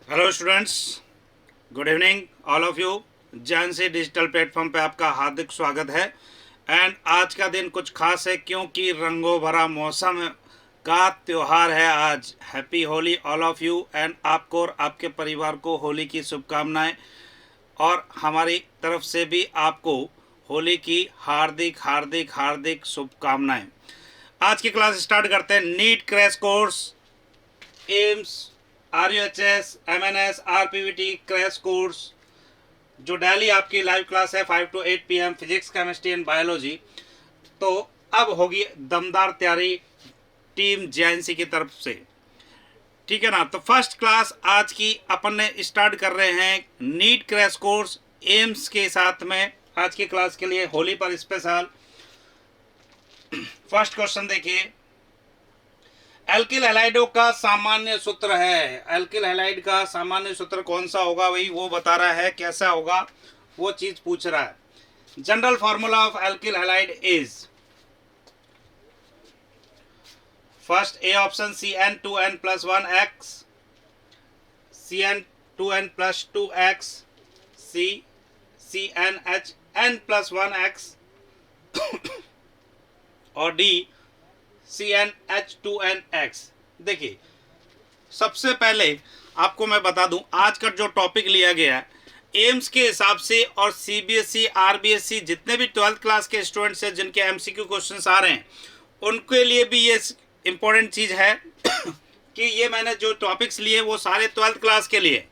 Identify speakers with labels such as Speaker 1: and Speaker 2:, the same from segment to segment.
Speaker 1: Hello students, good evening all of you. जानसी digital platform पे आपका हार्दिक स्वागत है। एंड आज का दिन कुछ खास है क्योंकि रंगों भरा मौसम का त्यौहार है आज। Happy Holi all of you and आपको और आपके परिवार को होली की शुभकामनाएं और हमारी तरफ से भी आपको होली की हार्दिक हार्दिक हार्दिक शुभकामनाएं। आज की क्लास स्टार्ट करते हैं। NEET crash course, AIIMS, RUHS, MNS, RPVT crash course जो डेली आपकी लाइव क्लास है 5 to 8 PM physics, chemistry and biology. तो अब होगी दमदार तैयारी टीम JNC की तरफ से, ठीक है ना। तो फर्स्ट क्लास आज की अपन ने स्टार्ट कर रहे हैं नीट क्रैश कोर्स एम्स के साथ में। आज की क्लास के लिए होली पर स्पेशल फर्स्ट क्वेश्चन देखिए। एल्किल हैलाइडों का सामान्य सूत्र है। एल्किल हैलाइड का सामान्य सूत्र कौन सा होगा, वही वो बता रहा है। कैसा होगा वो चीज पूछ रहा है। General formula of alkyl halide is first A option CN2N+1X, CN2N+2X, C CnHn+1X और D CnH2nX। देखिए, सबसे पहले आपको मैं बता दूं आज का जो टॉपिक लिया गया है एम्स के हिसाब से और CBSE RBSE जितने भी 12th क्लास के स्टूडेंट्स हैं जिनके MCQ क्वेश्चंस आ रहे हैं उनके लिए भी ये इम्पोर्टेंट चीज़ है कि ये मैंने जो टॉपिक्स लिए वो सारे 12th क्लास के लिए।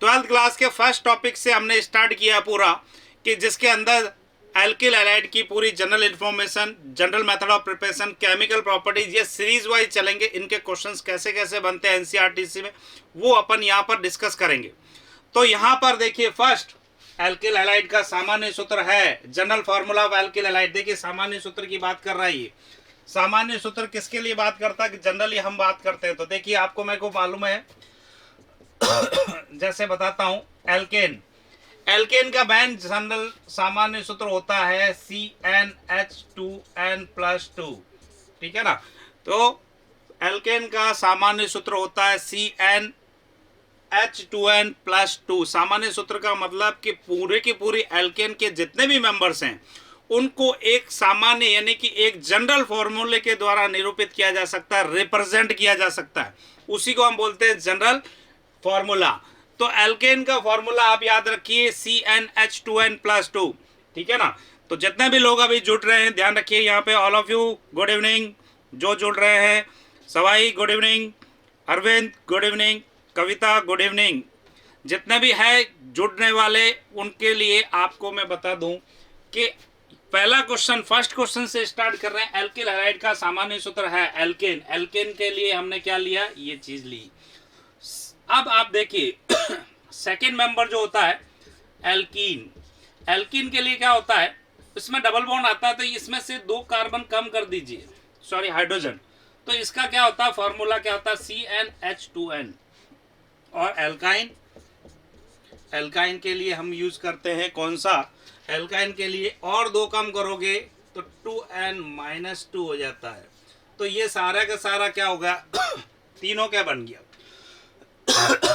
Speaker 1: 12th क्लास के फर्स्ट टॉपिक से हमने स्टार्ट किया पूरा कि जिसके अंदर एल्किल हैलाइड की पूरी general information, general method of preparation, chemical properties, ये सीरीज वाइज चलेंगे। इनके क्वेश्चंस कैसे कैसे बनते हैं NCERT में वो अपन यहाँ पर डिस्कस करेंगे। तो यहाँ पर देखिए फर्स्ट एल्किल हैलाइड का सामान्य सूत्र है। General formula of alkyl halide. देखिए सामान्य सूत्र की बात कर रहा है ये। सामान्य सूत्र किसके लिए बात करता है कि जनरली हम बात करते हैं। तो देखिए आपको मेरे को मालूम है जैसे बताता हूँ। एल्केन का बैन जनरल सामान्य सूत्र होता है CnH2n+2, ठीक है ना। तो एल्केन का सामान्य सूत्र होता है CnH2n+2। सामान्य सूत्र का मतलब कि पूरे की पूरी एल्केन के जितने भी मेंबर्स हैं उनको एक सामान्य यानी कि एक जनरल फॉर्मूले के द्वारा निरूपित किया जा सकता है, रिप्रेजेंट किया जा सकता है। उसी को हम बोलते हैं जनरल फॉर्मूला। तो एल्केन का फॉर्मूला आप याद रखिए CnH2n+2, ठीक है ना। तो जितने भी लोग अभी जुड़ रहे हैं ध्यान रखिए यहाँ पे। All of you good evening. जो जुड़ रहे हैं, Sawai good evening, Arvind good evening, Kavita good evening. जितने भी है जुड़ने वाले उनके लिए आपको मैं बता दूं कि पहला क्वेश्चन फर्स्ट क्वेश्चन से स्टार्ट कर रहे हैं। एल्किल हैलाइड का सामान्य सूत्र है एल्केन। एल्केन के लिए हमने क्या लिया, ये चीज ली। अब आप देखिए सेकेंड मेंबर जो होता है एल्कीन। एल्कीन के लिए क्या होता है, इसमें डबल बॉन्ड आता है तो इसमें से 2 कार्बन कम कर दीजिए, सॉरी हाइड्रोजन। तो इसका क्या होता है, फॉर्मूला क्या होता है CnH2n। और एल्काइन, एल्काइन के लिए हम यूज करते हैं कौन सा, एल्काइन के लिए और 2 कम करोगे तो 2n-2 हो जाता है। तो ये सारा का सारा क्या होगा तीनों क्या बन गया।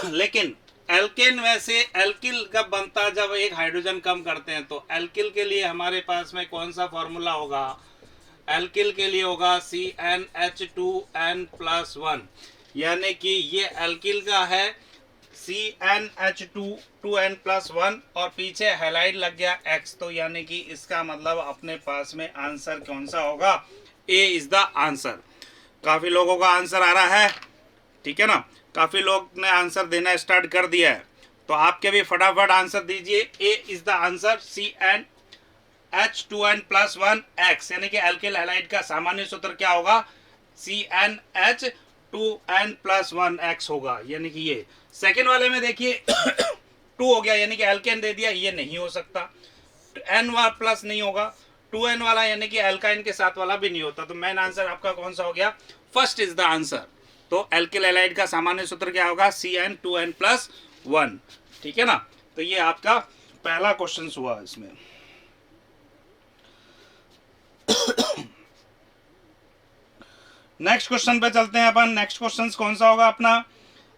Speaker 1: लेकिन एल्केन वैसे एल्किल कब बनता है, जब एक हाइड्रोजन कम करते हैं। तो एल्किल के लिए हमारे पास में कौन सा फॉर्मूला होगा, एल्किल के लिए होगा CnH2n+1, यानी कि ये एल्किल का है CnH2n+1 और पीछे हैलाइड लग गया X। तो यानी कि इसका मतलब अपने पास में आंसर कौन सा होगा, A इज द आंसर। काफी लोगों का आंसर आ रहा है, ठीक है ना। काफी लोग ने आंसर देना स्टार्ट कर दिया है तो आपके भी फटाफट आंसर दीजिए। A is the answer CnH2n+1X, यानी कि एल्किल हैलाइड का सामान्य सूत्र क्या होगा CnH2n+1X होगा। यानी कि ये सेकेंड वाले में देखिए 2 हो गया, यानी कि एल्केन दे दिया, ये नहीं हो सकता। N वाला प्लस नहीं होगा, 2n वाला यानी कि एल्काइन के साथ वाला भी नहीं होता। तो मेन आंसर आपका कौन सा हो गया, फर्स्ट इज द आंसर। तो एल्किल हैलाइड का सामान्य सूत्र क्या होगा CN2n+1, ठीक है ना। तो ये आपका पहला क्वेश्चन हुआ इसमें। नेक्स्ट क्वेश्चन पे चलते हैं अपन। नेक्स्ट क्वेश्चन कौन सा होगा अपना,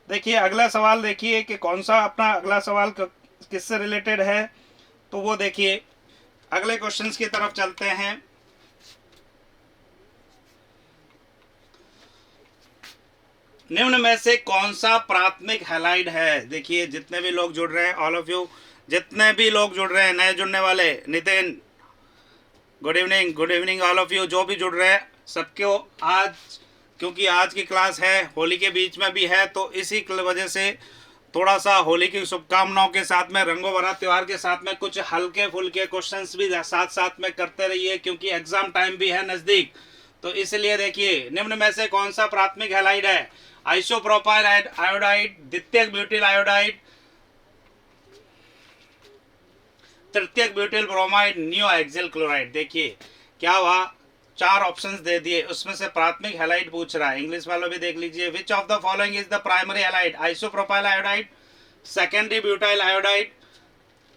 Speaker 1: देखिए अगला सवाल देखिए कि कौन सा अपना अगला सवाल किससे रिलेटेड है, तो वो देखिए अगले क्वेश्चंस की तरफ चलते हैं। निम्न में से कौन सा प्राथमिक हैलाइड है? देखिए जितने भी लोग जुड़ रहे हैं, ऑल ऑफ यू जितने भी लोग जुड़ रहे हैं, नए जुड़ने वाले, Nitin good evening all of you, जो भी जुड़ रहे हैं सबको आज, क्योंकि आज की क्लास है होली के बीच में भी है, तो इसी वजह से थोड़ा सा होली की शुभकामनाओं के साथ में, रंगों भरा त्योहार के साथ में कुछ हल्के फुल्के क्वेश्चंस भी साथ साथ में करते रहिए, क्योंकि एग्जाम टाइम भी है नज़दीक। तो इसलिए देखिए निम्न में से कौन सा प्राथमिक हैलाइड है? आइसोप्रोपाइल आयोडाइड, द्वितीयक ब्यूटिल आयोडाइड, तृतीयक butyl bromide, neohexyl chloride. देखिए क्या हुआ, 4 ऑप्शंस दे दिए, उसमें से प्राथमिक हैलाइड पूछ रहा है। इंग्लिश वालों भी देख लीजिए, विच of the following is the primary halide? Isopropyl iodide, secondary butyl iodide,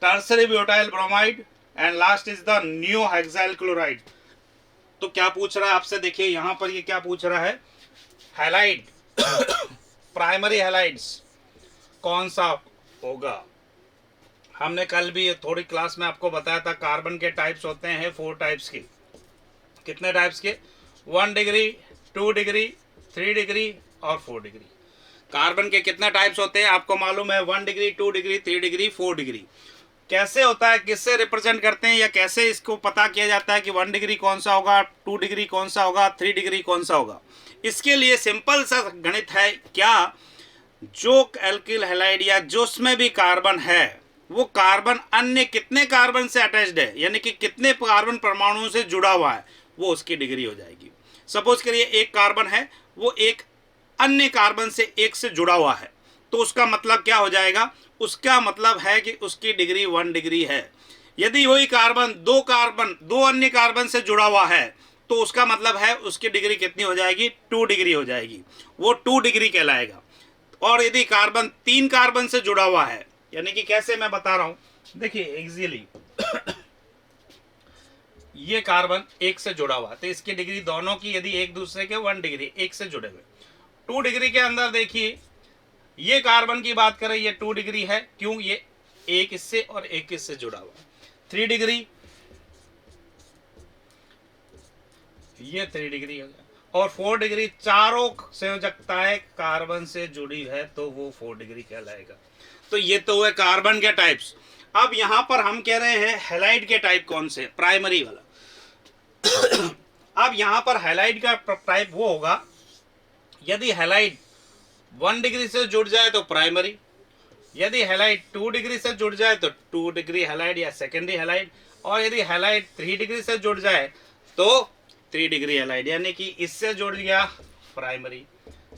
Speaker 1: tertiary butyl bromide and last is the neo hexyl chloride. तो क्या पूछ रहा है आपसे? देखिए यहां पर ये क्या पूछ रहा है, हैलाइड प्राइमरी हैलाइड्स कौन सा होगा? हमने कल भी थोड़ी क्लास में आपको बताया था कार्बन के टाइप्स होते हैं 4 टाइप्स के। कितने टाइप्स के? 1 डिग्री, 2 डिग्री, 3 डिग्री और 4 डिग्री। कार्बन के कितने टाइप्स होते हैं आपको मालूम है? 1 डिग्री, 2 डिग्री, 3 डिग्री, 4 डिग्री। कैसे होता है, किससे रिप्रेजेंट करते हैं, या कैसे इसको पता किया जाता है कि 1 डिग्री कौन सा होगा, 2 डिग्री कौन सा होगा, 3 डिग्री कौन सा होगा? इसके लिए सिंपल सा गणित है। क्या जो एल्किल हैलाइड या जो उसमें भी कार्बन है, वो कार्बन अन्य कितने कार्बन से अटैच्ड है, यानी कि कितने कार्बन परमाणुओं से जुड़ा हुआ है, वो उसकी डिग्री हो जाएगी। सपोज करिए एक कार्बन है, वो एक अन्य कार्बन से एक से जुड़ा हुआ है, तो उसका मतलब क्या हो जाएगा? उसका मतलब है कि उसकी डिग्री 1 डिग्री है। यदि वही कार्बन दो अन्य कार्बन से जुड़ा हुआ है, तो उसका मतलब है उसकी डिग्री कितनी हो जाएगी? 2 डिग्री हो जाएगी, वो 2 डिग्री कहलाएगा। और यदि कार्बन 3 कार्बन से जुड़ा हुआ है, यानी कि कैसे मैं बता रहा हूं, देखिए इजीली ये कार्बन एक से जुड़ा हुआ, तो इसकी डिग्री दोनों की यदि एक दूसरे के 1 डिग्री, एक से जुड़े हुए। 2 डिग्री के अंदर देखिए ये कार्बन की बात करें, ये 2 डिग्री है, क्यों? ये एक इससे और एक इससे जुड़ा हुआ। 3 डिग्री, ये 3 डिग्री हो गया, और 4 डिग्री चारों संयोजकताएं कार्बन से जुड़ी है, तो वो 4 डिग्री कहलाएगा। तो ये तो हुए कार्बन के टाइप्स। अब यहां पर हम कह रहे हैं हैलाइड के टाइप कौन से? प्राइमरी वाला। अब यहां पर हैलाइड का टाइप वो होगा, यदि हैलाइड 1 डिग्री से जुड़ जाए तो प्राइमरी, यदि हैलाइड 2 डिग्री से जुड़ जाए तो 2 डिग्री हैलाइड या सेकेंडरी हैलाइड, और यदि हैलाइड 3 डिग्री से जुड़ जाए तो 3 डिग्री हैलाइड, यानी कि इससे जुड़ गया प्राइमरी,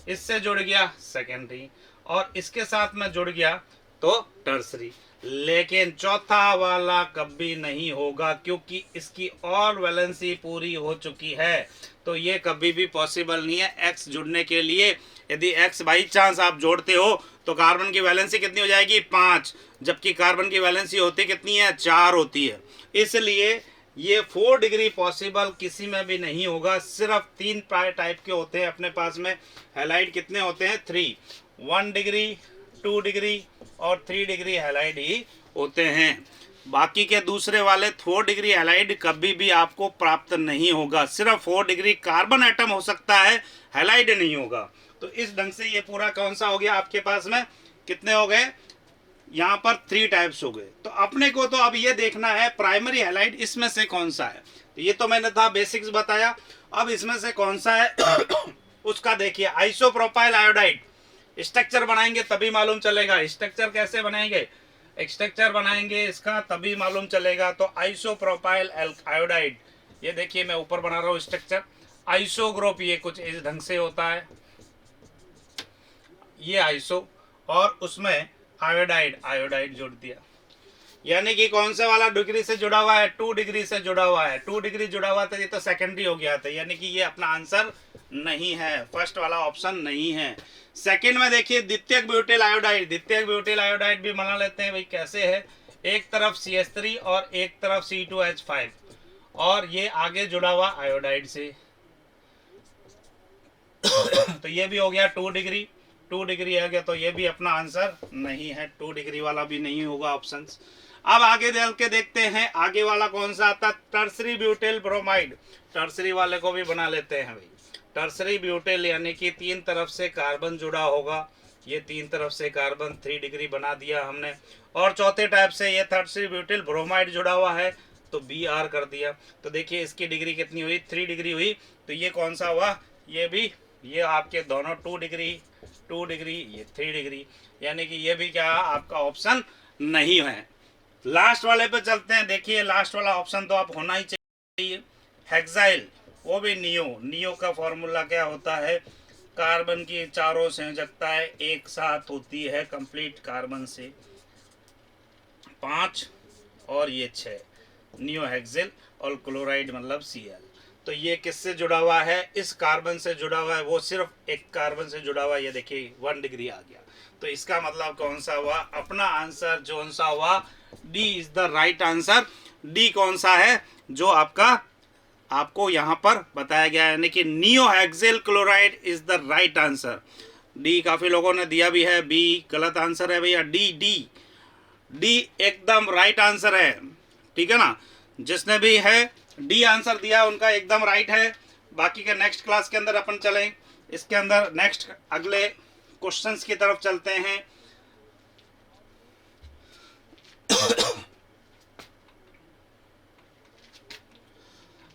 Speaker 1: इससे जुड़ गया सेकेंडरी, और इसके साथ में जुड़ गया तो टर्सरी। लेकिन चौथा वाला कभी नहीं होगा, क्योंकि इसकी और वैलेंसी पूरी हो चुकी है, तो ये कभी भी पॉसिबल नहीं है एक्स जुड़ने के लिए। यदि एक्स बाई चांस आप जोड़ते हो तो कार्बन की वैलेंसी कितनी हो जाएगी? 5, जबकि कार्बन की वैलेंसी होती कितनी है? 4 होती है। इसलिए ये 4 डिग्री पॉसिबल किसी में भी नहीं होगा। सिर्फ 3 टाइप के होते हैं अपने पास में हैलाइड। कितने होते हैं? 3, 1 डिग्री, 2 डिग्री और 3 डिग्री हैलाइड ही होते हैं। बाकी के दूसरे वाले 4 डिग्री हैलाइड कभी भी आपको प्राप्त नहीं होगा। सिर्फ 4 डिग्री कार्बन एटम हो सकता है, हैलाइड नहीं होगा। तो इस ढंग से ये पूरा कौन सा हो गया आपके पास में? कितने हो गए? यहाँ पर 3 टाइप्स हो गए। तो अपने को तो अब ये देखना है प्राइमरी हैलाइड इसमें से कौन सा है। तो ये तो मैंने था बेसिक्स बताया। अब इसमें से कौन सा है उसका देखिए। आइसोप्रोपाइल आयोडाइड स्ट्रक्चर बनाएंगे तभी मालूम चलेगा। स्ट्रक्चर कैसे बनाएंगे? स्ट्रक्चर बनाएंगे इसका तभी मालूम चलेगा। तो आइसोप्रोपाइल आयोडाइड, ये देखिए मैं ऊपर बना रहा हूँ स्ट्रक्चर। आइसो ग्रुप ये कुछ इस ढंग से होता है, ये आइसो, और उसमें आयोडाइड जोड़ दिया। यानी कि कौन सा वाला डिग्री से जुड़ा हुआ है? 2 डिग्री से जुड़ा हुआ है। 2 डिग्री जुड़ा हुआ था, ये तो सेकेंडरी हो गया था, यानी कि ये अपना आंसर नहीं है, फर्स्ट वाला ऑप्शन नहीं है। सेकंड में देखिए द्वितीयक ब्यूटिल आयोडाइड। द्वितीयक ब्यूटिल आयोडाइड भी बना लेते हैं भाई। कैसे है? एक तरफ CH3 और एक तरफ C2H5, और ये आगे जुड़ा हुआ आयोडाइड से। तो ये भी हो गया 2 डिग्री। 2 डिग्री आ गया, तो ये भी अपना आंसर नहीं है, 2 डिग्री वाला भी नहीं होगा ऑप्शन। अब आगे चल के देखते हैं आगे वाला कौन सा आता है, टर्सरी ब्यूटेल ब्रोमाइड। टर्सरी वाले को भी बना लेते हैं भाई। टर्सरी ब्यूटेल यानी कि 3 तरफ से कार्बन जुड़ा होगा, ये 3 तरफ से कार्बन 3 डिग्री बना दिया हमने। और चौथे टाइप से ये टर्सरी ब्यूटेल ब्रोमाइड जुड़ा हुआ है, तो Br कर दिया। तो देखिए इसकी डिग्री कितनी हुई, 3 डिग्री हुई। तो ये कौन सा हुआ, ये भी, ये आपके दोनों 2 डिग्री, 2 डिग्री, ये 3 डिग्री, यानी कि ये भी क्या आपका ऑप्शन नहीं है। लास्ट वाले पे चलते हैं। देखिए लास्ट वाला ऑप्शन तो आप होना ही चाहिए, हेक्साइल, वो भी नियो। नियो का फॉर्मूला क्या होता है, कार्बन की चारों संयोजकताएं एक साथ होती है कंप्लीट कार्बन से, 5 और ये 6, नियो हेक्सेल, और क्लोराइड मतलब Cl। तो ये किससे जुड़ा हुआ है, इस कार्बन से जुड़ा हुआ है, वो सिर्फ एक कार्बन से जुड़ा हुआ है। ये देखिए 1 डिग्री आ गया। तो इसका मतलब कौन सा हुआ, अपना आंसर जो सा हुआ D is the right answer. D कौन सा है जो आपको यहाँ पर बताया गया है, यानी कि neo hexyl chloride is the right answer. D काफी लोगों ने दिया भी है, बी गलत आंसर है भैया। डी डी डी एकदम राइट आंसर है, ठीक है ना। जिसने भी है डी आंसर दिया उनका एकदम राइट है। बाकी के नेक्स्ट क्लास के अंदर अपन चलें, इसके अंदर नेक्स्ट अगले क्वेश्चंस की तरफ चलते हैं।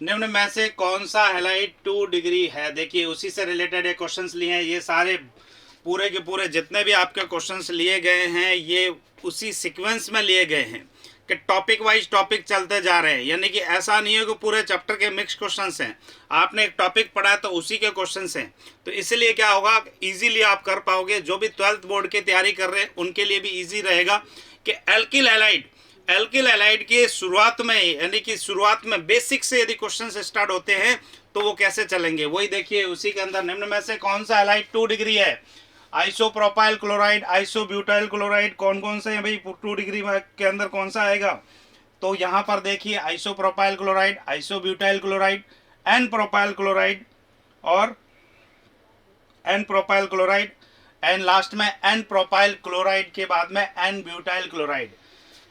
Speaker 1: निम्न में से कौन सा हैलाइड 2 डिग्री है। देखिए उसी से रिलेटेड ये क्वेश्चंस लिए हैं, ये सारे पूरे के पूरे जितने भी आपके क्वेश्चंस लिए गए हैं ये उसी सीक्वेंस में लिए गए हैं कि टॉपिक वाइज टॉपिक चलते जा रहे हैं, यानी कि ऐसा नहीं है कि पूरे चैप्टर के मिक्स क्वेश्चंस हैं। आपने एक टॉपिक पढ़ा है तो उसी के क्वेश्चंस हैं, तो इसलिए क्या होगा, इजीली आप कर पाओगे। जो भी 12th बोर्ड की तैयारी कर रहे हैं उनके लिए भी इजी रहेगा कि एल्किल हैलाइड के शुरुआत में, यानी कि शुरुआत में बेसिक से यदि क्वेश्चन स्टार्ट होते हैं तो वो कैसे चलेंगे, वही देखिए उसी के अंदर। निम्न में से कौन सा हैलाइड 2 डिग्री है, आइसोप्रोपाइल क्लोराइड, आइसोब्यूटाइल क्लोराइड, कौन कौन से हैं भाई 2 डिग्री के अंदर कौन सा आएगा। तो यहाँ पर देखिए isopropyl chloride, isobutyl chloride, n propyl chloride और एन प्रोपाइल क्लोराइड, एन लास्ट में एन प्रोपाइल क्लोराइड के बाद में n butyl chloride.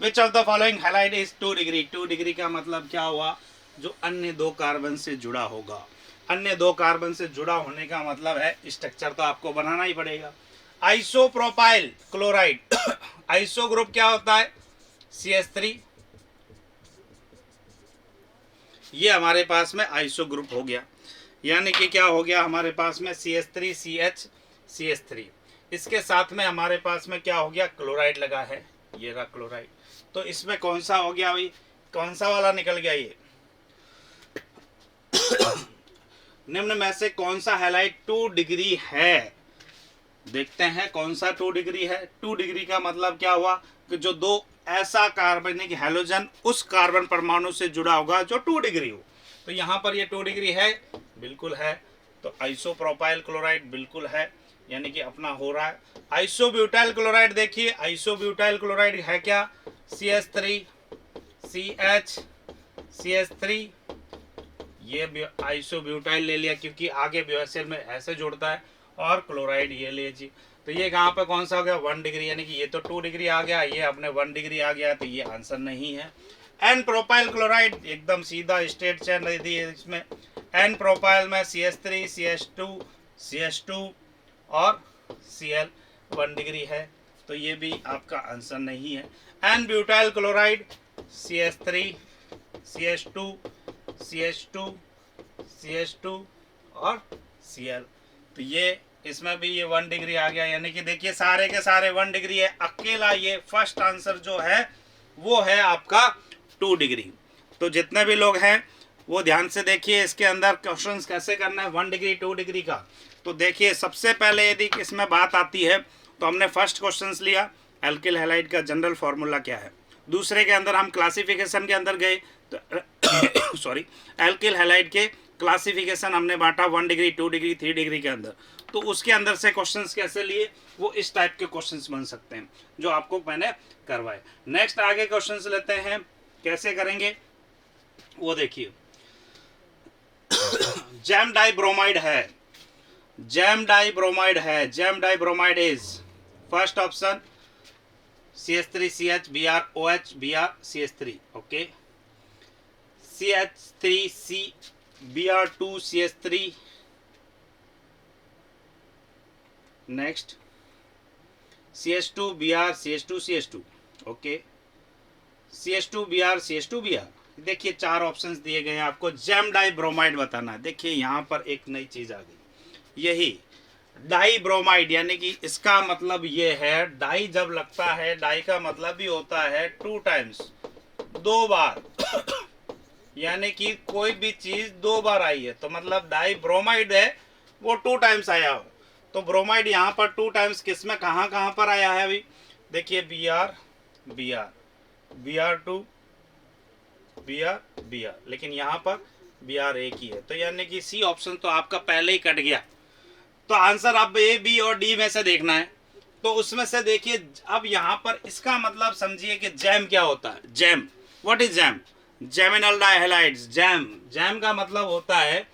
Speaker 1: Which of the following halide is 2 degree. 2 degree का मतलब क्या हुआ, जो अन्य 2 कार्बन से जुड़ा होगा। अन्य 2 कार्बन से जुड़ा होने का मतलब है स्ट्रक्चर तो आपको बनाना ही पड़ेगा। आइसोप्रोपाइल क्लोराइड आइसो ग्रुप क्या होता है, CH3, ये हमारे पास में आइसो ग्रुप हो गया, यानी कि क्या हो गया हमारे पास में CH3 CH CH3। इसके साथ में हमारे पास में क्या हो गया, क्लोराइड लगा है, ये रहा क्लोराइड। तो इसमें कौन सा हो गया भाई, कौन सा वाला निकल गया ये निम्न में से कौन सा हैलाइड 2 डिग्री है। देखते हैं कौन सा 2 डिग्री है। 2 डिग्री का मतलब क्या हुआ कि जो 2 ऐसा कार्बन की हैलोजन उस कार्बन परमाणु से जुड़ा होगा जो 2 डिग्री हो। तो यहाँ पर ये 2 डिग्री है, बिल्कुल है। तो आइसोप्रोपाइल क्लोराइड बिल्कुल है, यानी कि अपना हो रहा है। आइसोब्यूटाइल क्लोराइड देखिए, आइसोब्यूटाइल क्लोराइड है क्या, CH3 CH CH3, ये आइसोब्यूटाइल ले लिया क्योंकि आगे ब्यूसेल में ऐसे जुड़ता है, और क्लोराइड ये लीजिए। तो ये कहाँ पे कौन सा हो गया, 1 डिग्री, यानी कि ये तो 2 डिग्री आ गया, ये अपने 1 डिग्री आ गया, तो ये आंसर नहीं है। एन प्रोपाइल क्लोराइड एकदम सीधा स्ट्रेट चैन दी है इसमें। एन प्रोपाइल में CH3 CH2 और Cl 1 डिग्री है, तो ये भी आपका आंसर नहीं है। N butyl chloride CH3 CH2 CH2 और Cl, तो ये इसमें भी ये 1 डिग्री आ गया, यानी कि देखिए सारे के सारे 1 डिग्री है। अकेला ये फर्स्ट आंसर जो है वो है आपका 2 डिग्री। तो जितने भी लोग हैं वो ध्यान से देखिए इसके अंदर क्वेश्चंस कैसे करना है 1 डिग्री 2 डिग्री का। तो देखिए सबसे पहले यदि इसमें बात आती है तो हमने फर्स्ट क्वेश्चंस लिया, एल्किल हैलाइड का जनरल फार्मूला क्या है। दूसरे के अंदर हम क्लासिफिकेशन के अंदर गए तो सॉरी एल्किल हैलाइड के क्लासिफिकेशन हमने बांटा 1 डिग्री 2 डिग्री 3 डिग्री के अंदर। तो उसके अंदर से क्वेश्चंस कैसे लिए, वो इस टाइप के क्वेश्चंस बन सकते हैं जो आपको मैंने करवाए। नेक्स्ट आगे क्वेश्चंस लेते हैं, कैसे करेंगे वो देखिए। जैम डाई ब्रोमाइड है, जैम डाई ब्रोमाइड है, gem dibromide is first option CH3CH BrOH Br CH3, okay, CH3C Br2 CH3, next CH2 Br CH2 CH2, okay, CH2 Br CH2 Br। देखिए 4 options दिए गए हैं, आपको jam die bromide बताना है। देखिए यहाँ पर एक नई चीज आ गई, यही डाई ब्रोमाइड, यानी कि इसका मतलब ये है, डाई जब लगता है, डाई का मतलब भी होता है 2 टाइम्स, 2 बार यानी कि कोई भी चीज 2 बार आई है तो मतलब डाई ब्रोमाइड है वो 2 टाइम्स आया हो। तो ब्रोमाइड यहाँ पर 2 टाइम्स किस में कहाँ कहाँ पर आया है अभी देखिए, Br Br Br2 Br Br, लेकिन यहाँ पर Br एक ही है, तो यानी कि सी ऑप्शन तो आपका पहले ही कट गया। तो आंसर अब ए बी और डी में से देखना है, तो उसमें से देखिए अब यहाँ पर इसका मतलब समझिए कि जैम क्या होता है। Gem, what is gem? Geminal dihalides. Gem, gem का मतलब होता है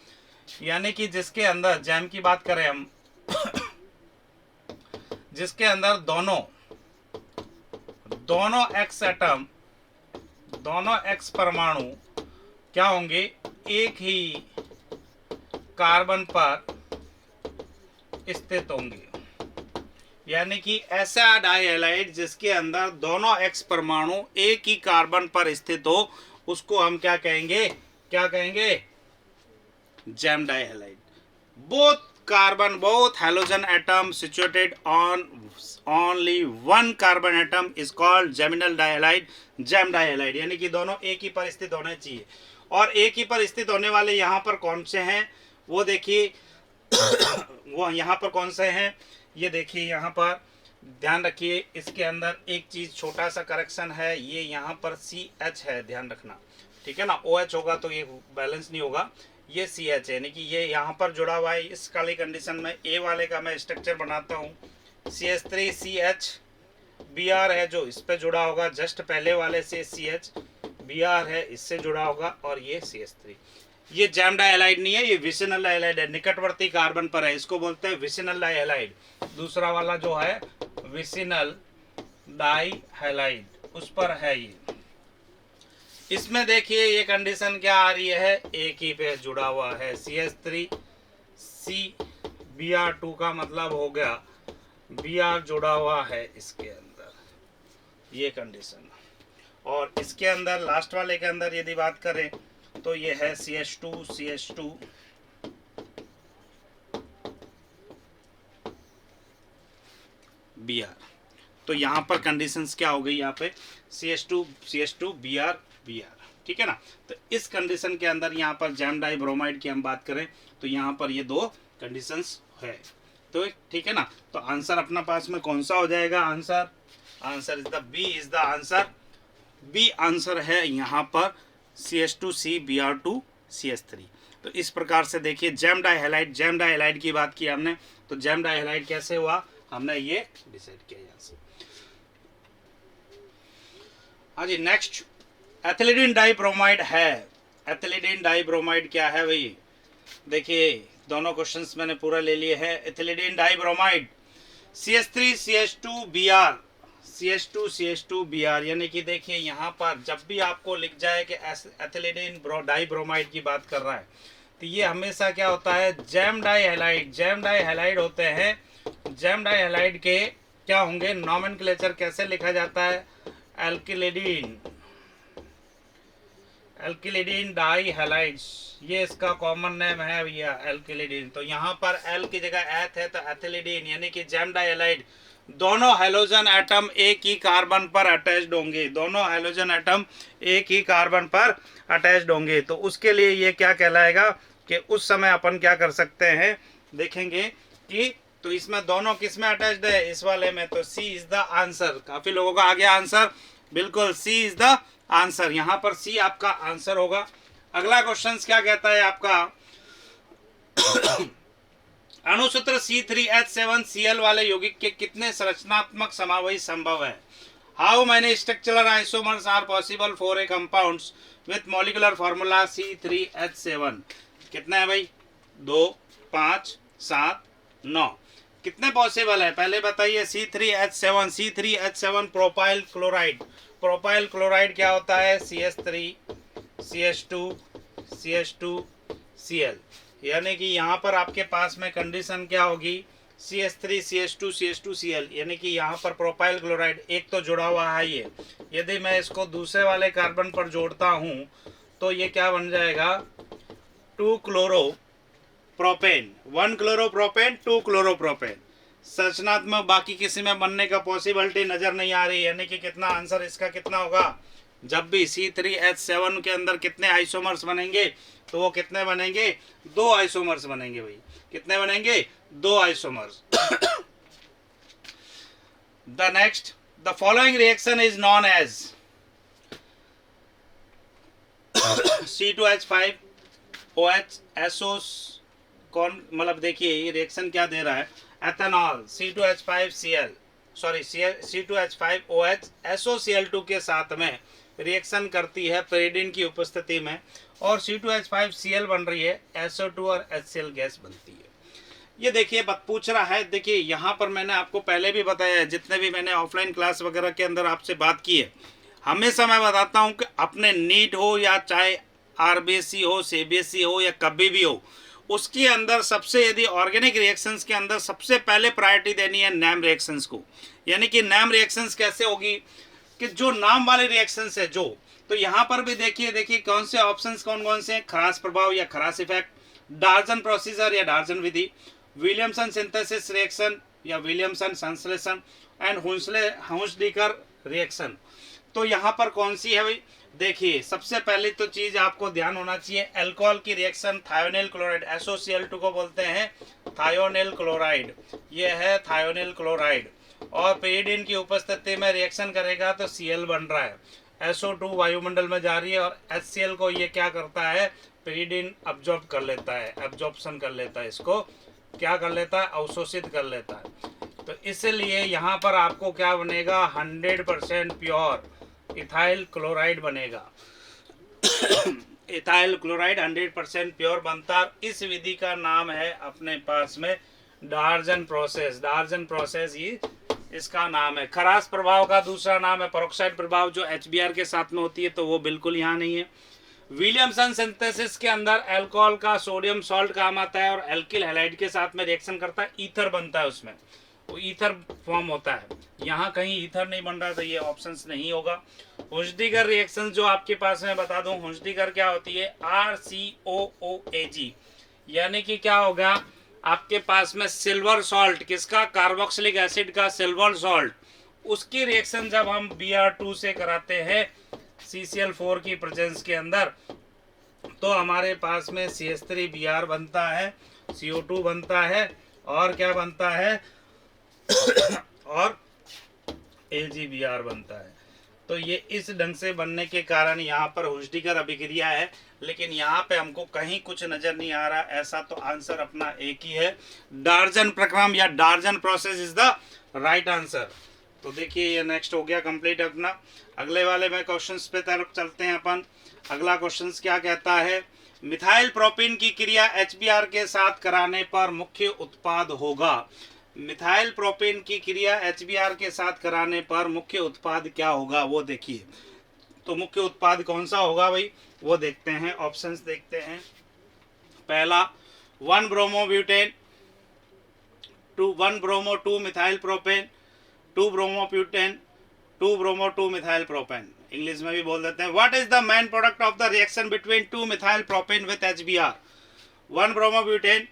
Speaker 1: यानी कि जिसके अंदर, जैम की बात करें हम जिसके अंदर दोनों एक्स एटम, दोनों एक्स परमाणु क्या होंगे, एक ही कार्बन पर स्थित होंगे, यानी कि ऐसा डाइहैलाइड जिसके अंदर दोनों एक्स परमाणु एक ही कार्बन पर स्थित हो, उसको हम क्या कहेंगे, क्या कहेंगे, jam डाइहैलाइड। both halogen atom situated on only one carbon atom is called geminal dihalide, gem dihalide, यानी कि दोनों एक ही पर स्थित होने चाहिए। और एक ही पर स्थित होने वाले यहाँ पर कौन से हैं वो देखिए वो यहाँ पर कौन से हैं ये देखिए, यहाँ पर ध्यान रखिए, इसके अंदर एक चीज छोटा सा करेक्शन है, ये यहाँ पर CH है, ध्यान रखना, ठीक है ना। OH होगा तो ये बैलेंस नहीं होगा, ये CH है, यानी कि ये यहाँ पर जुड़ा हुआ है। इस वाली कंडीशन में ए वाले का मैं स्ट्रक्चर बनाता हूँ, CH3CH Br है जो इस पे जुड़ा होगा, जस्ट पहले वाले से CH Br है इससे जुड़ा होगा, और ये CH3। ये जैम डाइहैलाइड नहीं है, ये विसिनल डाइहैलाइड है, निकटवर्ती कार्बन पर है, इसको बोलते हैं विसिनल डाइहैलाइड। दूसरा वाला जो है विसिनल डाइहैलाइड, उस पर है ये। इसमें देखिए ये कंडीशन क्या आ रही है, एक ही पे जुड़ा हुआ है, CH3C Br2 का मतलब हो गया Br जुड़ा हुआ है इसके अंदर, ये कंडीशन। और इसके अंदर लास्ट वाले के अंदर यदि बात करें तो ये है CH2 Br। तो यहाँ पर कंडीशंस क्या हो गई, यहाँ पे CH2 Br, ठीक है ना। तो इस कंडीशन के अंदर यहाँ पर जैम डाई ब्रोमाइड की हम बात करें तो यहाँ पर ये 2 कंडीशंस है, तो ठीक है ना। तो आंसर अपना पास में कौन सा हो जाएगा, answer is the B, is the answer, B answer है यहाँ पर CH2C Br2 CH3। तो इस प्रकार से देखिए जैम डाइहैलाइड की बात की हमने, तो जैम डाइहैलाइड कैसे हुआ हमने ये डिसाइड किया यहाँ से। हाँ जी, नेक्स्ट एथिलीन डाइब्रोमाइड है। एथिलीन डाइब्रोमाइड क्या है भाई, देखिए दोनों क्वेश्चंस मैंने पूरा ले लिए हैं। एथिलीन डाइब्रोमाइड CH3CH2 Br, यानी कि देखिए यहाँ पर जब भी आपको लिख जाए कि एथिलीन डाइब्रोमाइड की बात कर रहा है तो ये हमेशा क्या होता है, जैम डाइहैलाइड होते हैं। जैम डाइहैलाइड के क्या होंगे, नॉमेनक्लेचर कैसे लिखा जाता है, एल्किलिडीन डाइहैलाइड्स, ये इसका कॉमन नेम है भैया एल्किलिडीन। तो यहाँ पर एल की जगह एथ है तो एथिलीडीन, यानी कि जैम डाइहैलाइड दोनों हेलोजन एटम एक ही कार्बन पर अटैच्ड होंगे, दोनों हेलोजन एटम एक ही कार्बन पर अटैच्ड होंगे। तो उसके लिए ये क्या कहलाएगा कि उस समय अपन क्या कर सकते हैं, देखेंगे कि तो इसमें दोनों किस में अटैच्ड है, इस वाले में, तो सी इज द आंसर। काफी लोगों का आ गया आंसर, बिल्कुल सी इज द आंसर, यहाँ पर सी आपका आंसर होगा। अगला क्वेश्चन क्या कहता है आपका अणुसूत्र C3H7Cl वाले यौगिक के कितने संरचनात्मक समावेश संभव है। How many structural isomers are possible for a compounds with molecular formula C3H7। कितना है भाई, 2, 5, 7, 9। कितने पॉसिबल है पहले बताइए। C3H7, C3H7 propyl chloride. Propyl chloride क्या होता है? CH3 CH2 CH2 Cl, यानी कि यहाँ पर आपके पास में कंडीशन क्या होगी? CH3 CH2 CH2 Cl, यानी कि यहाँ पर प्रोपाइल क्लोराइड एक तो जुड़ा हुआ है ये। यदि मैं इसको दूसरे वाले कार्बन पर जोड़ता हूँ तो ये क्या बन जाएगा? 2 क्लोरो प्रोपेन, 1 क्लोरोप्रोपेन, 2 क्लोरोप्रोपेन। संरचनात्मक बाकी किसी में बनने का पॉसिबिलिटी नजर नहीं आ रही, यानी कि कितना आंसर इसका कितना होगा? जब भी C3H7 के अंदर कितने आइसोमर्स बनेंगे तो वो कितने बनेंगे? 2 आइसोमर्स बनेंगे भाई। कितने बनेंगे? 2 isomers. The next, the following reaction is known as C2H5OH SO, कौन मतलब देखिए ये रिएक्शन क्या दे रहा है? Ethanol C2H5Cl, sorry C2H5OH SOCl2 के साथ में रिएक्शन करती है पेरिडीन की उपस्थिति में, और C2H5Cl बन रही है, SO2 और HCl गैस बनती है। ये देखिए बात पूछ रहा है। देखिए यहाँ पर मैंने आपको पहले भी बताया है, जितने भी मैंने ऑफलाइन क्लास वगैरह के अंदर आपसे बात की है, हमेशा मैं बताता हूँ कि अपने नीट हो या चाहे RBSc हो, CBSE हो या कभी भी हो, उसके अंदर सबसे यदि ऑर्गेनिक रिएक्शंस के अंदर सबसे पहले प्रायोरिटी देनी है नेम रिएक्शंस को। यानी कि नेम रिएक्शंस कैसे होगी? कि जो नाम वाले रिएक्शंस है जो, तो यहाँ पर भी देखिए कौन से ऑप्शंस कौन कौन से हैं? खरास प्रभाव या खरास इफेक्ट, डार्जन प्रोसीजर या डार्जन विधि, विलियमसन सिंथेसिस रिएक्शन या विलियमसन संश्लेषण, एंड हुंसडीकर रिएक्शन। तो यहाँ पर कौन सी है भाई? देखिए सबसे पहले तो चीज आपको ध्यान होना चाहिए, अल्कोहल की रिएक्शन थायोनिल क्लोराइड, SOCl2 को बोलते हैं थायोनिल क्लोराइड, ये है थायोनिल क्लोराइड, और पेरिडीन की उपस्थिति में रिएक्शन करेगा तो Cl बन रहा है, SO2 वायुमंडल में जा रही है, और HCl को ये क्या करता है? पेरिडीन अब्जॉर्ब कर लेता है, एब्जॉर्प्शन कर लेता है, इसको क्या कर लेता है? अवशोषित कर लेता है। तो इसलिए यहाँ पर आपको क्या बनेगा? 100% प्योर इथाइल क्लोराइड बनेगा। इथाइल क्लोराइड 100% प्योर बनता है। इस विधि का नाम है अपने पास में डार्जन प्रोसेस। डार्जन प्रोसेस ये इसका नाम है। खरास प्रभाव का दूसरा नाम है पेरोक्साइड प्रभाव, जो HBr के साथ में होती है, तो वो बिल्कुल यहाँ नहीं है। विलियमसन सिंथेसिस के अंदर अल्कोहल का सोडियम सॉल्ट काम आता है और एल्किल हैलाइड के साथ में रिएक्शन करता है, ईथर बनता है उसमें, वो ईथर फॉर्म होता है। यहाँ कहीं ईथर नहीं बन रहा तो ये ऑप्शंस नहीं होगा। हुंसडीकर रिएक्शन जो आपके पास में बता दूं, हुंसडीकर क्या होती है? RCOOAG, यानी कि क्या होगा आपके पास में? सिल्वर सॉल्ट, किसका? कार्बोक्सिलिक एसिड का सिल्वर सॉल्ट, उसकी रिएक्शन जब हम Br2 से कराते हैं CCl4 की प्रेजेंस के अंदर, तो हमारे पास में CH3Br बनता है, CO2 बनता है, और क्या बनता है? और AgBr बनता है। तो ये इस ढंग से बनने के कारण यहाँ पर हुंसडीकर अभिक्रिया है, लेकिन यहाँ पे हमको कहीं कुछ नजर नहीं आ रहा ऐसा, तो आंसर अपना एक ही है, डार्जन प्रक्रम या डार्जन process is the right answer. तो देखिए ये नेक्स्ट हो गया कंप्लीट अपना। अगले वाले में क्वेश्चंस पे तरफ चलते हैं अपन। अगला क्वेश्चंस क्या कहता है? मिथाइल प्रोपीन की क्रिया HBr के साथ कराने पर मुख्य उत्पाद होगा। मिथाइल प्रोपीन की क्रिया HBr के साथ कराने पर मुख्य उत्पाद क्या होगा वो देखिए। तो मुख्य उत्पाद कौन सा होगा भाई वो देखते हैं, ऑप्शंस देखते हैं। पहला 1 bromobutane, 1 bromo 2 methyl propane, 2 bromobutane, 2 bromo 2 methyl propane. English में भी बोल देते हैं। What is the main product of the reaction between 2 methyl propane with HBr? 1 bromobutane,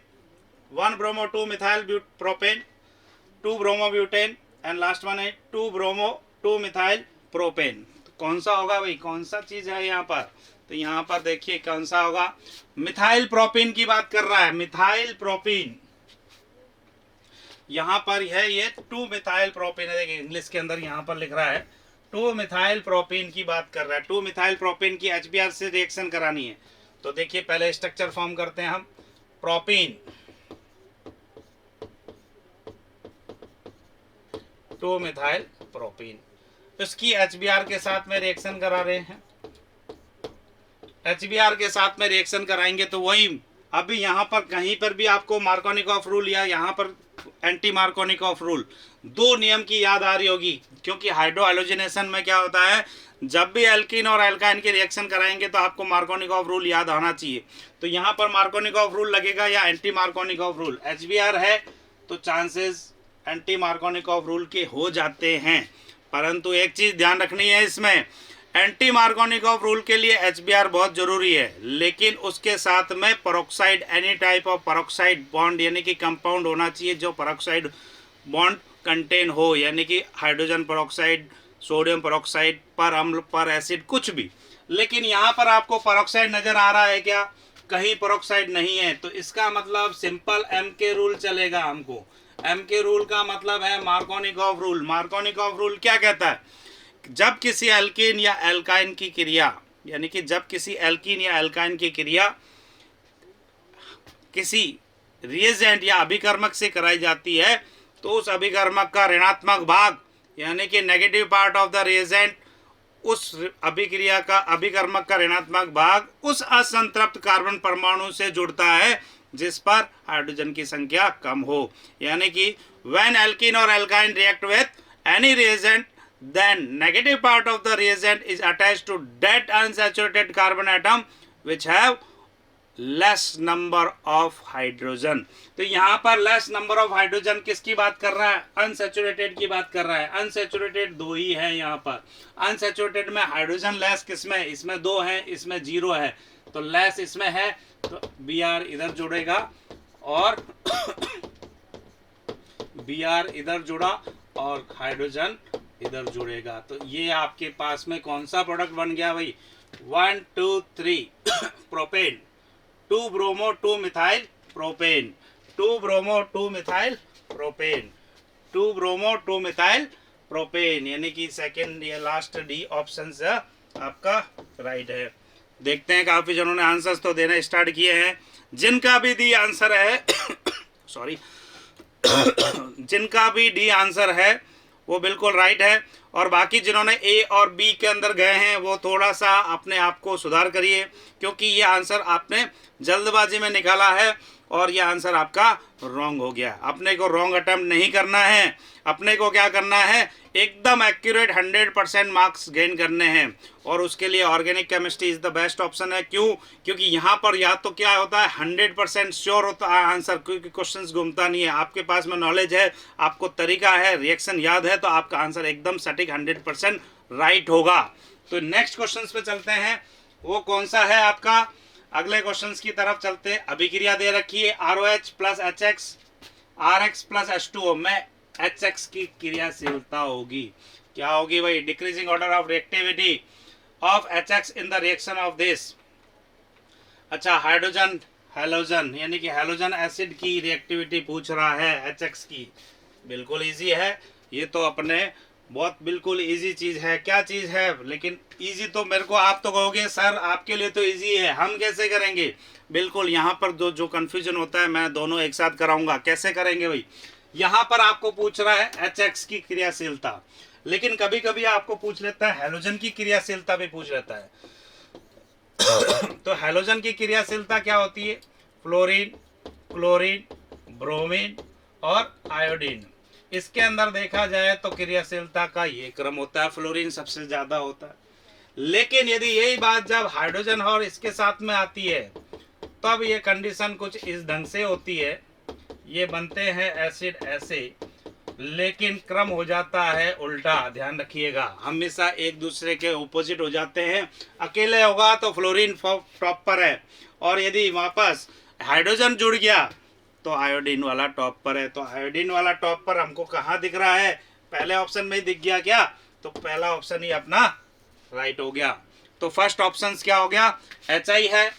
Speaker 1: 1 bromo 2 methyl propane, 2 bromobutane, and last one है 2 bromo 2 methyl propane. तो कौन सा होगा भाई? कौन सा चीज है यहाँ पर? तो यहाँ पर देखिए कौन सा होगा? मिथाइल प्रोपीन की बात कर रहा है। मिथाइल प्रोपीन यहाँ पर है, ये 2 मिथाइल प्रोपीन है। देखिए इंग्लिश के अंदर यहाँ पर लिख रहा है 2 मिथाइल प्रोपीन की बात कर रहा है। 2 मिथाइल प्रोपीन की HBr से रिएक्शन करानी है। तो देखिए पहले स्ट्रक्चर फॉर्म करते हैं हम। प्रोपीन 2 मिथाइल प्रोपीन, इसकी HBr के साथ में रिएक्शन करा रहे हैं। HBr के साथ में रिएक्शन कराएंगे तो वही अभी यहाँ पर कहीं पर भी आपको मार्कोनिकॉफ रूल या यहाँ पर एंटी मार्कोनिकॉफ रूल, दो नियम की याद आ रही होगी, क्योंकि हाइड्रो हैलोजिनेशन में क्या होता है, जब भी एल्कीन और एल्काइन के रिएक्शन कराएंगे तो आपको मार्कोनिकॉफ रूल याद आना चाहिए। तो यहाँ पर मार्कोनिकॉफ रूल लगेगा या एंटी मार्कोनिकॉफ रूल। HBr है तो चांसेस एंटी मार्कोनिकॉफ रूल के हो जाते हैं, परंतु एक चीज़ ध्यान रखनी है, इसमें एंटी मार्कोनिकॉफ रूल के लिए HBr बहुत ज़रूरी है, लेकिन उसके साथ में peroxide, any type of peroxide bond यानी कि कंपाउंड होना चाहिए जो पेरोक्साइड बॉन्ड कंटेन हो, यानी कि हाइड्रोजन पेरोक्साइड, सोडियम पेरोक्साइड, पर अम्ल, पर एसिड, कुछ भी। लेकिन यहाँ पर आपको पेरोक्साइड नज़र आ रहा है क्या? कहीं पेरोक्साइड नहीं है, तो इसका मतलब सिंपल MK रूल चलेगा हमको। MK रूल का मतलब है मार्कोनिकॉफ रूल। मार्कोनिकॉफ रूल क्या कहता है? जब किसी एल्कीन या एल्काइन की क्रिया, यानी कि जब किसी एल्कीन या एल्काइन की क्रिया किसी रिएजेंट या अभिकर्मक से कराई जाती है, तो उस अभिकर्मक का ऋणात्मक भाग यानी कि negative part of the reagent, उस अभिक्रिया का अभिकर्मक का ऋणात्मक भाग उस असंतृप्त कार्बन परमाणु से जुड़ता है जिस पर हाइड्रोजन की संख्या कम हो। यानी कि व्हेन एल्कीन और alkyne react with any reagent, then negative part of the reagent is attached to that unsaturated carbon atom which have less number of hydrogen। तो यहाँ पर लेस नंबर ऑफ हाइड्रोजन किसकी बात कर रहा है? अनसेचुरेटेड की बात कर रहा है। अनसेचुरेटेड दो ही है यहाँ पर। अनसेचुरेटेड में हाइड्रोजन लेस किसमें? इसमें दो है, इसमें 0 है, तो लेस इसमें है, तो Br इधर जुड़ेगा और Br इधर जुड़ा और हाइड्रोजन इधर जुड़ेगा। तो ये आपके पास में कौन सा प्रोडक्ट बन गया भाई? 1 2 3 propane, 2 bromo 2 methyl propane, 2 bromo 2 methyl propane, 2 bromo 2 methyl propane, यानी कि सेकंड या लास्ट डी ऑप्शन से आपका राइट है। देखते हैं, काफी जनों ने आंसर्स तो देना स्टार्ट किए हैं। जिनका भी डी आंसर है सॉरी जिनका भी डी आंसर है वो बिल्कुल राइट है, और बाकी जिन्होंने ए और बी के अंदर गए हैं वो थोड़ा सा अपने आप को सुधार करिए, क्योंकि ये आंसर आपने जल्दबाजी में निकाला है और ये आंसर आपका रॉन्ग हो गया। अपने को रॉन्ग अटेम्प्ट नहीं करना है, अपने को क्या करना है, एकदम एक्यूरेट 100% मार्क्स गेन करने हैं, और उसके लिए organic chemistry is the best option है। क्यों? क्योंकि यहाँ पर या तो क्या होता है 100% श्योर होता है आंसर, क्योंकि क्वेश्चन घूमता नहीं है, आपके पास में नॉलेज है, आपको तरीका है, रिएक्शन याद है, तो आपका आंसर एकदम सटीक 100% राइट होगा। तो नेक्स्ट क्वेश्चन पे चलते हैं, वो कौन सा है आपका? अगले क्वेश्चंस की तरफ चलते हैं। अभिक्रिया दे रखी है ROH plus HX, RX plus H2O में HX की क्रियाशीलता होगी, क्या होगी भाई? Decreasing order of reactivity of HX in the reaction of this. अच्छा, हाइड्रोजन हैलोजन यानी कि हैलोजन एसिड की रिएक्टिविटी पूछ रहा है HX की। बिल्कुल इजी है ये तो, अपने बहुत बिल्कुल इजी चीज़ है। क्या चीज़ है? लेकिन इजी तो मेरे को आप तो कहोगे सर आपके लिए तो इजी है, हम कैसे करेंगे? बिल्कुल यहाँ पर जो कन्फ्यूजन होता है मैं दोनों एक साथ कराऊंगा। कैसे करेंगे भाई? यहाँ पर आपको पूछ रहा है HX की क्रियाशीलता, लेकिन कभी कभी आपको पूछ लेता है हैलोजन की क्रियाशीलता भी पूछ लेता है। तो हैलोजन की क्रियाशीलता क्या होती है? फ्लोरीन, क्लोरीन, ब्रोमीन और आयोडीन। इसके अंदर देखा जाए तो क्रियाशीलता का ये क्रम होता है, फ्लोरीन सबसे ज्यादा होता है। लेकिन यदि यही बात जब हाइड्रोजन और इसके साथ में आती है, तब ये कंडीशन कुछ इस ढंग से होती है, ये बनते हैं एसिड ऐसे, लेकिन क्रम हो जाता है उल्टा। ध्यान रखिएगा, हमेशा एक दूसरे के ऑपोजिट हो जाते हैं। अकेले होगा तो फ्लोरीन टॉप पर है, और यदि वापस हाइड्रोजन जुड़ गया तो आयोडीन वाला टॉप पर है। तो आयोडीन वाला टॉप पर हमको कहाँ दिख रहा है? पहले ऑप्शन में ही दिख गया क्या? तो पहला ऑप्शन ही अपना राइट हो गया। तो फर्स्ट ऑप्शन क्या हो गया? HI है,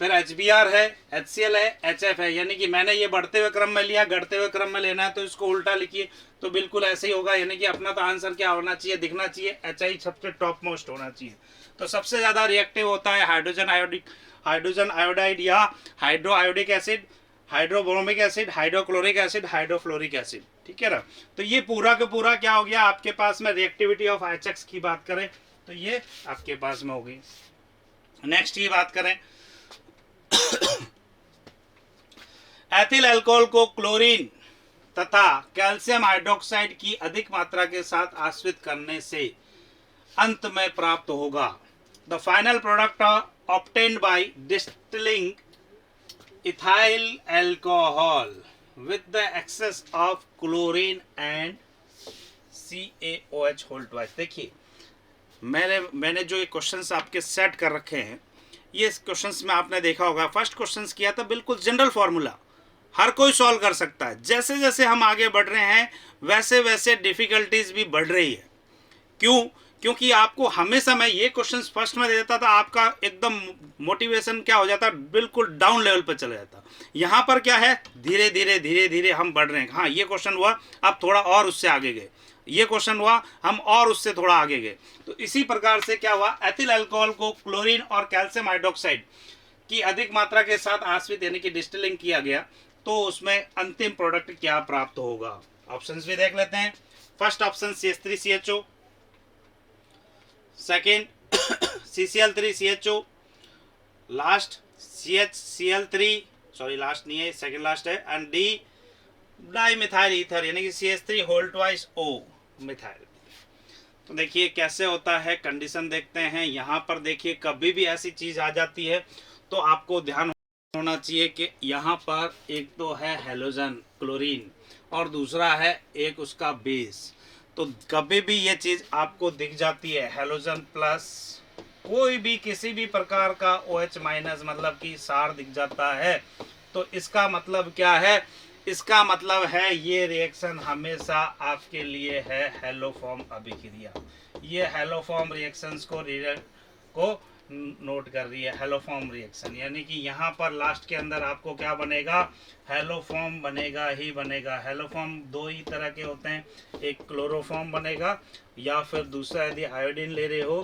Speaker 1: फिर HBr है, HCl है, HF है। यानी कि मैंने ये बढ़ते हुए क्रम में लिया, घटते हुए क्रम में लेना है तो इसको उल्टा लिखिए, तो बिल्कुल ऐसे ही होगा। यानी कि अपना तो आंसर क्या होना चाहिए, दिखना चाहिए, HI सबसे टॉप मोस्ट होना चाहिए। तो सबसे ज़्यादा रिएक्टिव होता है हाइड्रोजन आयोडाइड या hydro iodic acid, hydrobromic acid, hydrochloric acid, hydrofluoric acid. ठीक है ना? तो ये पूरा का पूरा क्या हो गया आपके पास में? रिएक्टिविटी ऑफ HX की बात करें तो ये आपके पास में होगी। नेक्स्ट की बात करें एथिल अल्कोहल को क्लोरीन तथा कैल्शियम हाइड्रोक्साइड की अधिक मात्रा के साथ आश्रित करने से अंत में प्राप्त होगा। The final product obtained by distilling ethyl alcohol with the excess of chlorine and CaOH whole twice. देखिए मैंने जो ये क्वेश्चंस आपके सेट कर रखे हैं, ये क्वेश्चंस में आपने देखा होगा, फर्स्ट क्वेश्चंस किया था बिल्कुल जनरल फॉर्मूला, हर कोई सॉल्व कर सकता है। जैसे जैसे हम आगे बढ़ रहे हैं वैसे वैसे डिफिकल्टीज भी बढ़ रही है। क्यों? क्योंकि आपको हमेशा मैं ये क्वेश्चंस फर्स्ट में दे देता था, आपका एकदम मोटिवेशन क्या हो जाता, बिल्कुल डाउन लेवल पर चला जाता। यहाँ पर क्या है, धीरे धीरे धीरे धीरे हम बढ़ रहे हैं। हाँ, ये क्वेश्चन हुआ, अब थोड़ा और उससे आगे गए, ये क्वेश्चन हुआ, हम और उससे थोड़ा आगे गए। तो इसी प्रकार से क्या हुआ, एथिल अल्कोहल को क्लोरीन और कैल्शियम हाइड्रोक्साइड की अधिक मात्रा के साथ आश्रित यानी कि डिस्टिलिंग किया गया, तो उसमें अंतिम प्रोडक्ट क्या प्राप्त होगा। ऑप्शंस भी देख लेते हैं। First option CH3CHO, second CCl3CHO, last CHCl3, sorry last नहीं है, सेकेंड लास्ट है, and D di methyl ether यानी कि CH3 whole twice O methyl. तो देखिए कैसे होता है, कंडीशन देखते हैं। यहाँ पर देखिए कभी भी ऐसी चीज आ जाती है तो आपको ध्यान होना चाहिए कि यहाँ पर एक तो है हेलोजन क्लोरीन और दूसरा है एक उसका बेस। तो कभी भी ये चीज आपको दिख जाती है हेलोजन प्लस कोई भी किसी भी प्रकार का OH माइनस मतलब कि सार दिख जाता है, तो इसका मतलब क्या है, इसका मतलब है ये रिएक्शन हमेशा आपके लिए है हेलोफॉर्म अभिक्रिया। ये हेलोफॉर्म रिएक्शंस को नोट कर रही है, हेलोफॉर्म रिएक्शन, यानी कि यहाँ पर लास्ट के अंदर आपको क्या बनेगा, हेलोफॉर्म बनेगा ही बनेगा। हेलोफॉर्म दो ही तरह के होते हैं, एक क्लोरोफॉर्म बनेगा या फिर दूसरा यदि आयोडीन ले रहे हो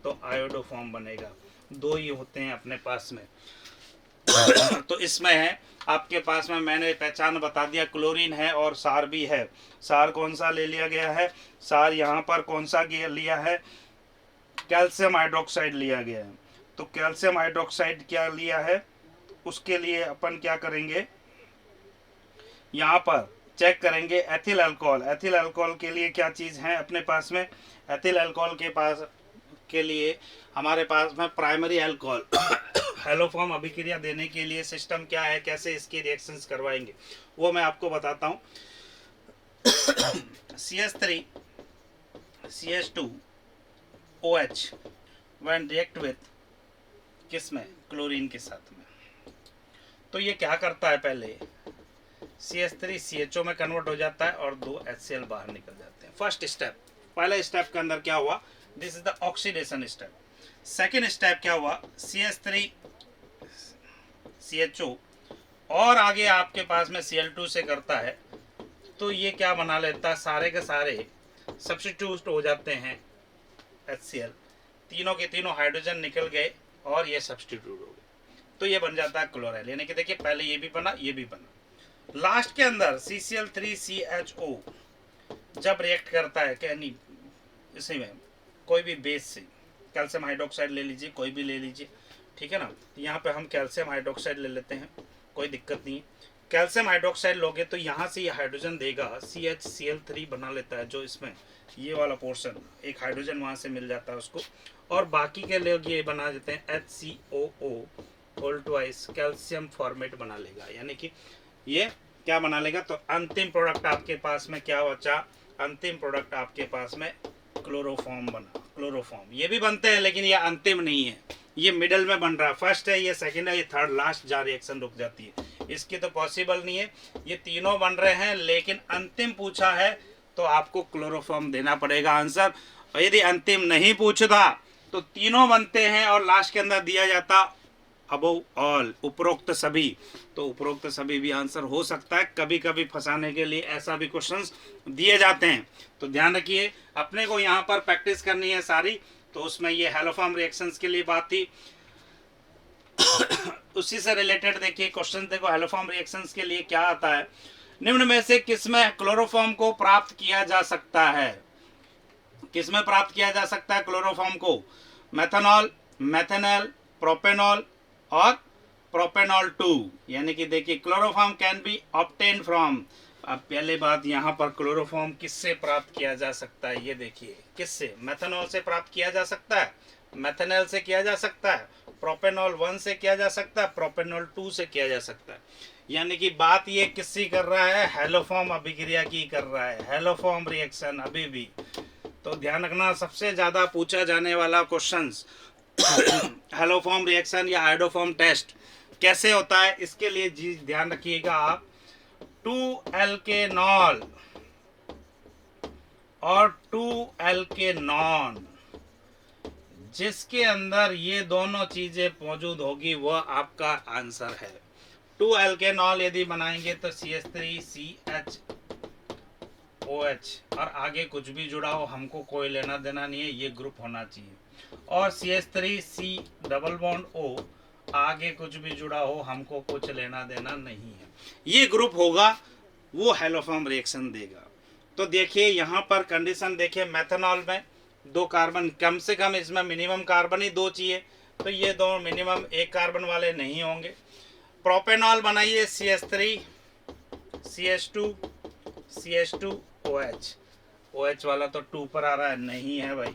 Speaker 1: तो आयोडोफॉर्म बनेगा, दो ही होते हैं अपने पास में। तो इसमें है आपके पास में, मैंने पहचान बता दिया, क्लोरीन है और सार भी है। सार कौन सा ले लिया गया है, सार यहाँ पर कौन सा लिया है, कैल्शियम हाइड्रोक्साइड लिया गया है। तो कैल्शियम हाइड्रोक्साइड क्या लिया है, उसके लिए अपन क्या करेंगे, यहाँ पर चेक करेंगे एथिल अल्कोहल। एथिल अल्कोहल के लिए क्या चीज़ है अपने पास में, एथिल अल्कोहल के पास के लिए हमारे पास में प्राइमरी अल्कोहल हेलोफॉर्म अभिक्रिया देने के लिए सिस्टम क्या है, कैसे इसकी रिएक्शंस करवाएंगे वो मैं आपको बताता हूँ। CH3 CH2 OH when react with किस में, क्लोरीन के साथ में, तो ये क्या करता है, पहले CH3 CHO में कन्वर्ट हो जाता है और 2 HCl बाहर निकल जाते हैं। फर्स्ट स्टेप, पहले स्टेप के अंदर क्या हुआ, this is the oxidation step. Second step क्या हुआ, CH3 CHO और आगे आपके पास में Cl2 से करता है, तो ये क्या बना लेता है, सारे के सारे सब्स्टिट्यूट हो जाते हैं HCl, तीनों के तीनों हाइड्रोजन निकल गए और ये सब्स्टिट्यूट हो गए, तो ये बन जाता है क्लोराइल। यानी कि देखिए पहले ये भी बना, ये भी बना। लास्ट के अंदर CCl3CHO जब रिएक्ट करता है, क्या नहीं, इसी में कोई भी बेस से कैल्शियम हाइड्रोक्साइड ले लीजिए, कोई भी ले लीजिए, ठीक है ना। यहाँ पे हम कैल्शियम हाइड्रोक्साइड ले लेते हैं, कोई दिक्कत नहीं है। कैल्शियम हाइड्रोक्साइड लोगे तो यहाँ से ये हाइड्रोजन देगा, CHCl3 बना लेता है, जो इसमें ये वाला पोर्शन, एक हाइड्रोजन वहाँ से मिल जाता है उसको, और बाकी के लोग ये बना देते हैं HCOO whole twice calcium formate बना लेगा, यानी कि ये क्या बना लेगा। तो अंतिम प्रोडक्ट आपके पास में क्या बचा, अंतिम प्रोडक्ट आपके पास में क्लोरोफॉर्म बना। क्लोरोफॉर्म ये भी बनते हैं लेकिन ये अंतिम नहीं है, ये मिडल में बन रहा है, फर्स्ट है, ये सेकंड है, ये थर्ड, लास्ट जहाँ रिएक्शन रुक जाती है, इसकी तो पॉसिबल नहीं है। ये तीनों बन रहे हैं लेकिन अंतिम पूछा है तो आपको क्लोरोफॉर्म देना पड़ेगा आंसर, और यदि अंतिम नहीं पूछता तो तीनों बनते हैं और लास्ट के अंदर दिया जाता अबव ऑल, उपरोक्त सभी, तो उपरोक्त सभी भी आंसर हो सकता है। कभी कभी फंसाने के लिए ऐसा भी क्वेश्चंस दिए जाते हैं, तो ध्यान रखिए। अपने को यहाँ पर प्रैक्टिस करनी है सारी, तो उसमें ये हेलोफॉर्म रिएक्शंस के लिए बात थी। उसी से रिलेटेड देखिए क्वेश्चन देखो, हेलोफॉर्म रिएक्शंस के लिए क्या आता है, निम्न में से किसमें क्लोरोफॉर्म को प्राप्त किया जा सकता है, किसमें प्राप्त किया जा सकता है क्लोरोफॉर्म को, मेथनॉल, मेथेनॉल, प्रोपेनॉल और प्रोपेनॉल 2, यानी कि देखिए chloroform can be obtain from. अब पहले बात यहाँ पर क्लोरोफॉर्म किससे प्राप्त किया जा सकता है, ये देखिए किससे, मेथनॉल से प्राप्त किया जा सकता है, मेथनॉल से किया जा सकता है, प्रोपेनॉल 1 से किया जा सकता है, प्रोपेनॉल 2 से किया जा सकता है। यानी कि बात ये किसकी कर रहा है, हैलोफॉर्म अभिक्रिया की कर रहा है, हैलोफॉर्म रिएक्शन अभी भी। तो ध्यान रखना सबसे ज़्यादा पूछा जाने वाला क्वेश्चंस हैलोफॉर्म रिएक्शन या आयोडोफॉर्म टेस्ट कैसे होता है, इसके लिए जी ध्यान रखिएगा आप। 2 एल्केनॉल और 2 एल्केनॉन जिसके अंदर ये दोनों चीजें मौजूद होगी वह आपका आंसर है। 2 एल्केनॉल यदि बनाएंगे तो CH3CHOH, और आगे कुछ भी जुड़ा हो हमको कोई लेना देना नहीं है, ये ग्रुप होना चाहिए। और CH3C डबल बॉन्ड O, आगे कुछ भी जुड़ा हो हमको कुछ लेना देना नहीं है, ये ग्रुप होगा वो हैलोफॉर्म रिएक्शन देगा। तो देखिए यहाँ पर कंडीशन देखिए, मेथनॉल में 2 कार्बन, कम से कम इसमें मिनिमम कार्बन ही 2 चाहिए, तो ये 2 मिनिमम 1 कार्बन वाले नहीं होंगे। प्रोपेनॉल बनाइए CH3 CH2 CH2 OH, OH वाला तो 2 पर आ रहा है, नहीं है भाई,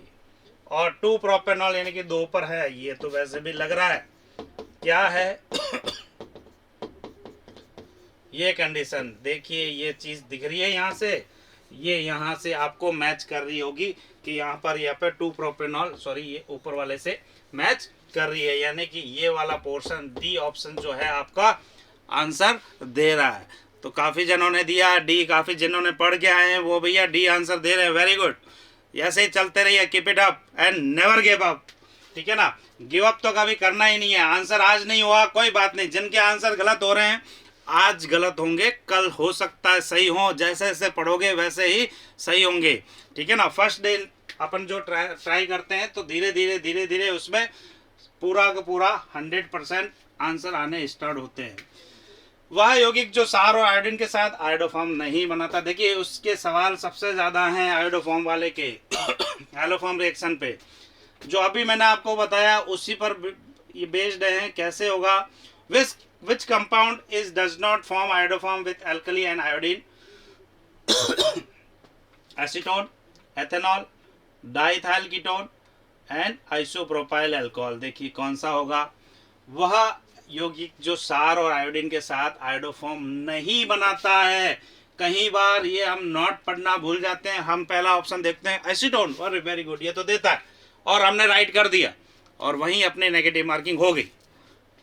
Speaker 1: और 2 प्रोपेनॉल यानी कि 2 पर है, ये तो वैसे भी लग रहा है क्या है ये कंडीशन देखिए, ये चीज दिख रही है यहाँ से, ये यहाँ से आपको मैच कर रही होगी कि यहाँ पे 2 प्रोपेनॉल, सॉरी ये ऊपर वाले से मैच कर रही है, यानी कि ये वाला पोर्शन डी ऑप्शन जो है आपका आंसर दे रहा है। तो काफी जनों ने दिया डी, काफी जिन्होंने पढ़ के आए हैं वो भैया डी आंसर दे रहे हैं, वेरी गुड। ऐसे ही चलते रहिए, keep it up and never give up, ठीक है ना, गिव अप तो कभी करना ही नहीं है। आंसर आज नहीं हुआ कोई बात नहीं, जिनके आंसर गलत हो रहे हैं आज गलत होंगे, कल हो सकता है सही हो, जैसे जैसे पढ़ोगे वैसे ही सही होंगे, ठीक है ना। फर्स्ट डे अपन जो ट्राई करते हैं तो धीरे धीरे उसमें पूरा का पूरा 100% आंसर आने स्टार्ट होते हैं। वह यौगिक जो सार और आयोडीन के साथ आयोडोफॉर्म नहीं बनाता, देखिए उसके सवाल सबसे ज्यादा हैं आयोडोफॉर्म वाले के हैलोफॉर्म रिएक्शन पे, जो अभी मैंने आपको बताया उसी पर ये बेस्ड है। कैसे होगा, which compound is does not form iodoform with alkali and iodine? Acetone, ethanol, diethyl ketone and isopropyl alcohol. देखिए कौन सा होगा, वह यौगिक जो सार और आयोडीन के साथ आयोडोफॉर्म नहीं बनाता है। कई बार ये हम नोट पढ़ना भूल जाते हैं, हम पहला ऑप्शन देखते हैं एसीटोन, और वेरी गुड ये तो देता है, और हमने राइट कर दिया और वहीं अपनी नेगेटिव मार्किंग हो गई,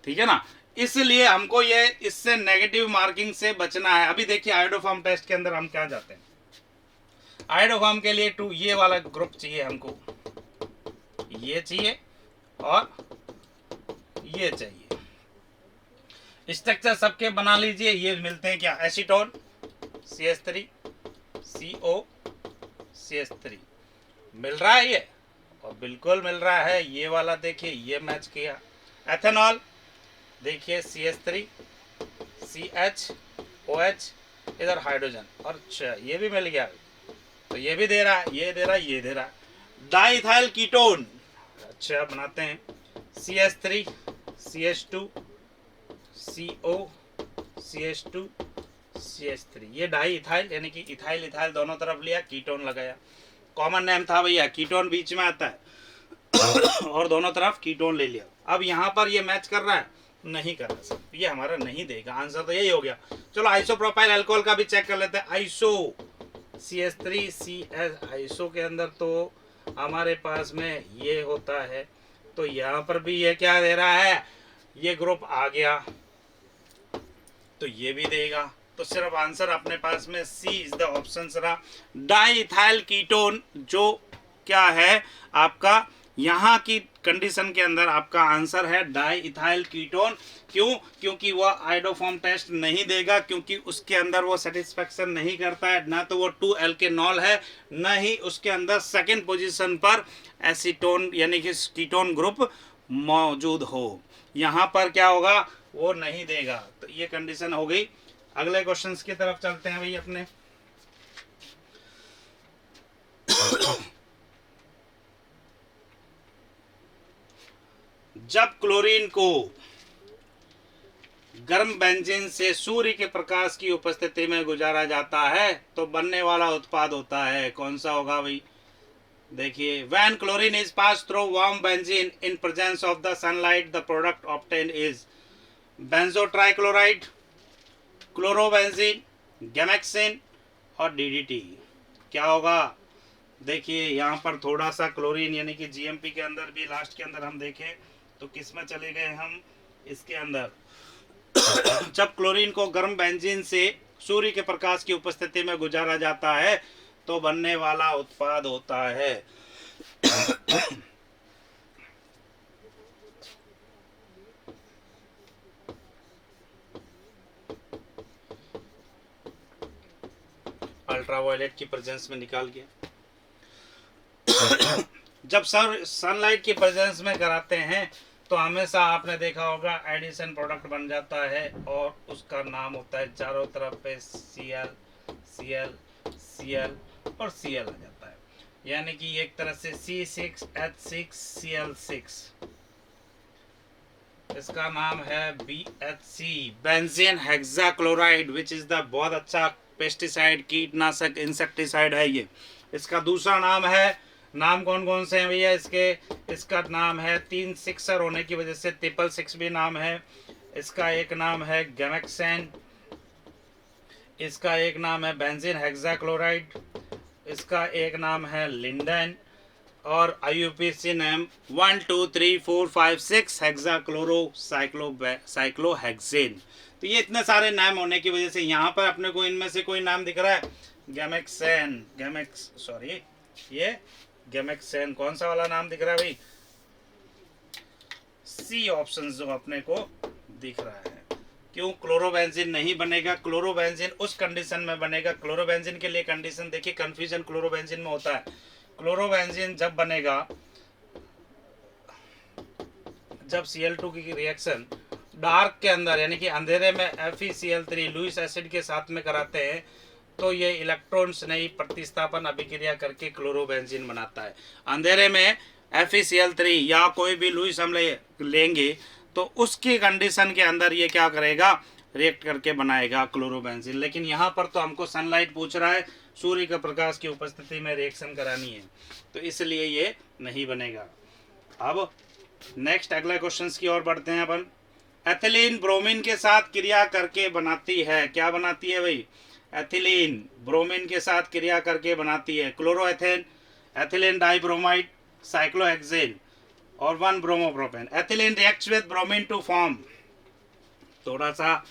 Speaker 1: ठीक है ना। इसलिए हमको ये इससे नेगेटिव मार्किंग से बचना है। अभी देखिए आयोडोफॉर्म टेस्ट के अंदर हम क्या जाते हैं, आयोडोफॉर्म के लिए 2 ये वाला ग्रुप चाहिए हमको, ये चाहिए और ये चाहिए। स्ट्रक्चर सबके बना लीजिए, ये मिलते हैं क्या, एसीटोन CH3 CO CH3 मिल रहा है ये, और बिल्कुल मिल रहा है। ये वाला देखिए ये मैच किया। एथेनॉल देखिए CH3 CHOH, इधर हाइड्रोजन, और अच्छा ये भी मिल गया, तो ये भी दे रहा है, ये दे रहा है, ये दे रहा है। डाइथाइल कीटोन अच्छा बनाते हैं CH3 CH2 CO CH2 CH3, ये डाई इथाइल यानी कि इथाइल इथाइल दोनों तरफ लिया, कीटोन लगाया, कॉमन नेम था भैया, कीटोन बीच में आता है और दोनों तरफ कीटोन ले लिया। अब यहाँ पर ये मैच कर रहा है, नहीं कर रहा सर, ये हमारा नहीं देगा, आंसर तो यही हो गया। चलो आइसोप्रोपाइल अल्कोहल का भी चेक कर लेते हैं। आइसो CH3CH, आइसो के अंदर तो हमारे पास में ये होता है, तो यहाँ पर भी ये क्या दे रहा है, ये ग्रुप आ गया तो ये भी देगा, तो सिर्फ आंसर अपने पास में सी इज द ऑप्शन रहा, डाइथाइल कीटोन, जो क्या है आपका यहाँ की कंडीशन के अंदर आपका आंसर है डाइथाइल कीटोन। क्यों, क्योंकि वह आयोडोफॉर्म टेस्ट नहीं देगा, क्योंकि उसके अंदर वो सेटिस्फेक्शन नहीं करता है, ना तो वो 2 एल्केनॉल है, न ही उसके अंदर सेकंड पोजीशन पर एसीटोन यानी कि कीटोन ग्रुप मौजूद हो। यहाँ पर क्या होगा, वो नहीं देगा, तो ये कंडीशन हो गई। अगले क्वेश्चंस की तरफ चलते हैं भाई अपने। जब क्लोरीन को गर्म बेंजीन से सूर्य के प्रकाश की उपस्थिति में गुजारा जाता है तो बनने वाला उत्पाद होता है, कौन सा होगा भाई? देखिए, when chlorine is pass through warm benzene in presence of the sunlight the product obtain is benzotrichloride, chlorobenzene, gammexane और डीडीटी। क्या होगा? देखिए यहाँ पर थोड़ा सा क्लोरीन यानी कि जीएमपी के अंदर भी लास्ट के अंदर हम देखें तो किस में चले गए हम? इसके अंदर जब क्लोरीन को गर्म बेंजीन से सूर्य के प्रकाश की उपस्थिति में गुजारा जाता है तो बनने वाला उत्पाद होता है अल्ट्रावायलेट की प्रेजेंस में निकाल के जब सनलाइट की प्रेजेंस में कराते हैं तो हमेशा आपने देखा होगा एडिशन प्रोडक्ट बन जाता है और उसका नाम होता है, चारों तरफ पे Cl Cl Cl और Cl आ जाता है, यानी कि एक तरह से C6H6Cl6। इसका नाम है BHC, benzene hexachloride, which is the बहुत अच्छा पेस्टिसाइड, कीटनाशक, इंसेक्टिसाइड है ये। इसका दूसरा नाम है, नाम कौन कौन से हैं भैया इसके? इसका नाम है 3 सिक्सर होने की वजह से 666 भी नाम है। इसका एक नाम है गैमेक्सेन, इसका एक नाम है बेंजीन हेक्साक्लोराइड, इसका एक नाम है लिंडन और IUPAC नेम 1 2 3 4 5 6 हेक्साक्लोरो साइक्लोहेक्सेन। तो ये इतने सारे नाम होने की वजह से यहाँ पर अपने को इनमें से कोई नाम दिख रहा है? गैमेक्सेन, ये गैमेक्सेन कौन सा वाला नाम दिख रहा है भाई? सी ऑप्शन जो अपने को दिख रहा है। क्यों क्लोरोबेंजीन नहीं बनेगा? क्लोरोबेंजीन उस कंडीशन में बनेगा। क्लोरोबेंजीन के लिए कंडीशन देखिए, कंफ्यूजन क्लोरोबेंजीन में होता है। क्लोरोबेंजीन जब बनेगा जब Cl2 की रिएक्शन डार्क के अंदर यानी कि अंधेरे में FeCl3 लुईस एसिड के साथ में कराते हैं तो ये इलेक्ट्रॉन्स नहीं प्रतिस्थापन अभिक्रिया करके क्लोरोबेंजीन बनाता है। अंधेरे में FeCl3 या कोई भी लुईस हम लेंगे तो उसकी कंडीशन के अंदर ये क्या करेगा? रिएक्ट करके बनाएगा क्लोरोबेंजीन। लेकिन यहाँ पर तो हमको सनलाइट पूछ रहा है, सूर्य के प्रकाश की उपस्थिति में रिएक्शन करानी है, तो इसलिए ये नहीं बनेगा। अब नेक्स्ट अगले क्वेश्चन की ओर बढ़ते हैं अपन। एथिलीन ब्रोमीन के साथ क्रिया करके बनाती है, क्या बनाती है भाई? एथिलीन ब्रोमीन के साथ क्रिया करके बनाती है क्लोरोएथेन, एथिलीन डाइब्रोमाइड, साइक्लोहेक्सेन और 1 bromopropane. Ethylene reacts with bromine to form. थोड़ा सा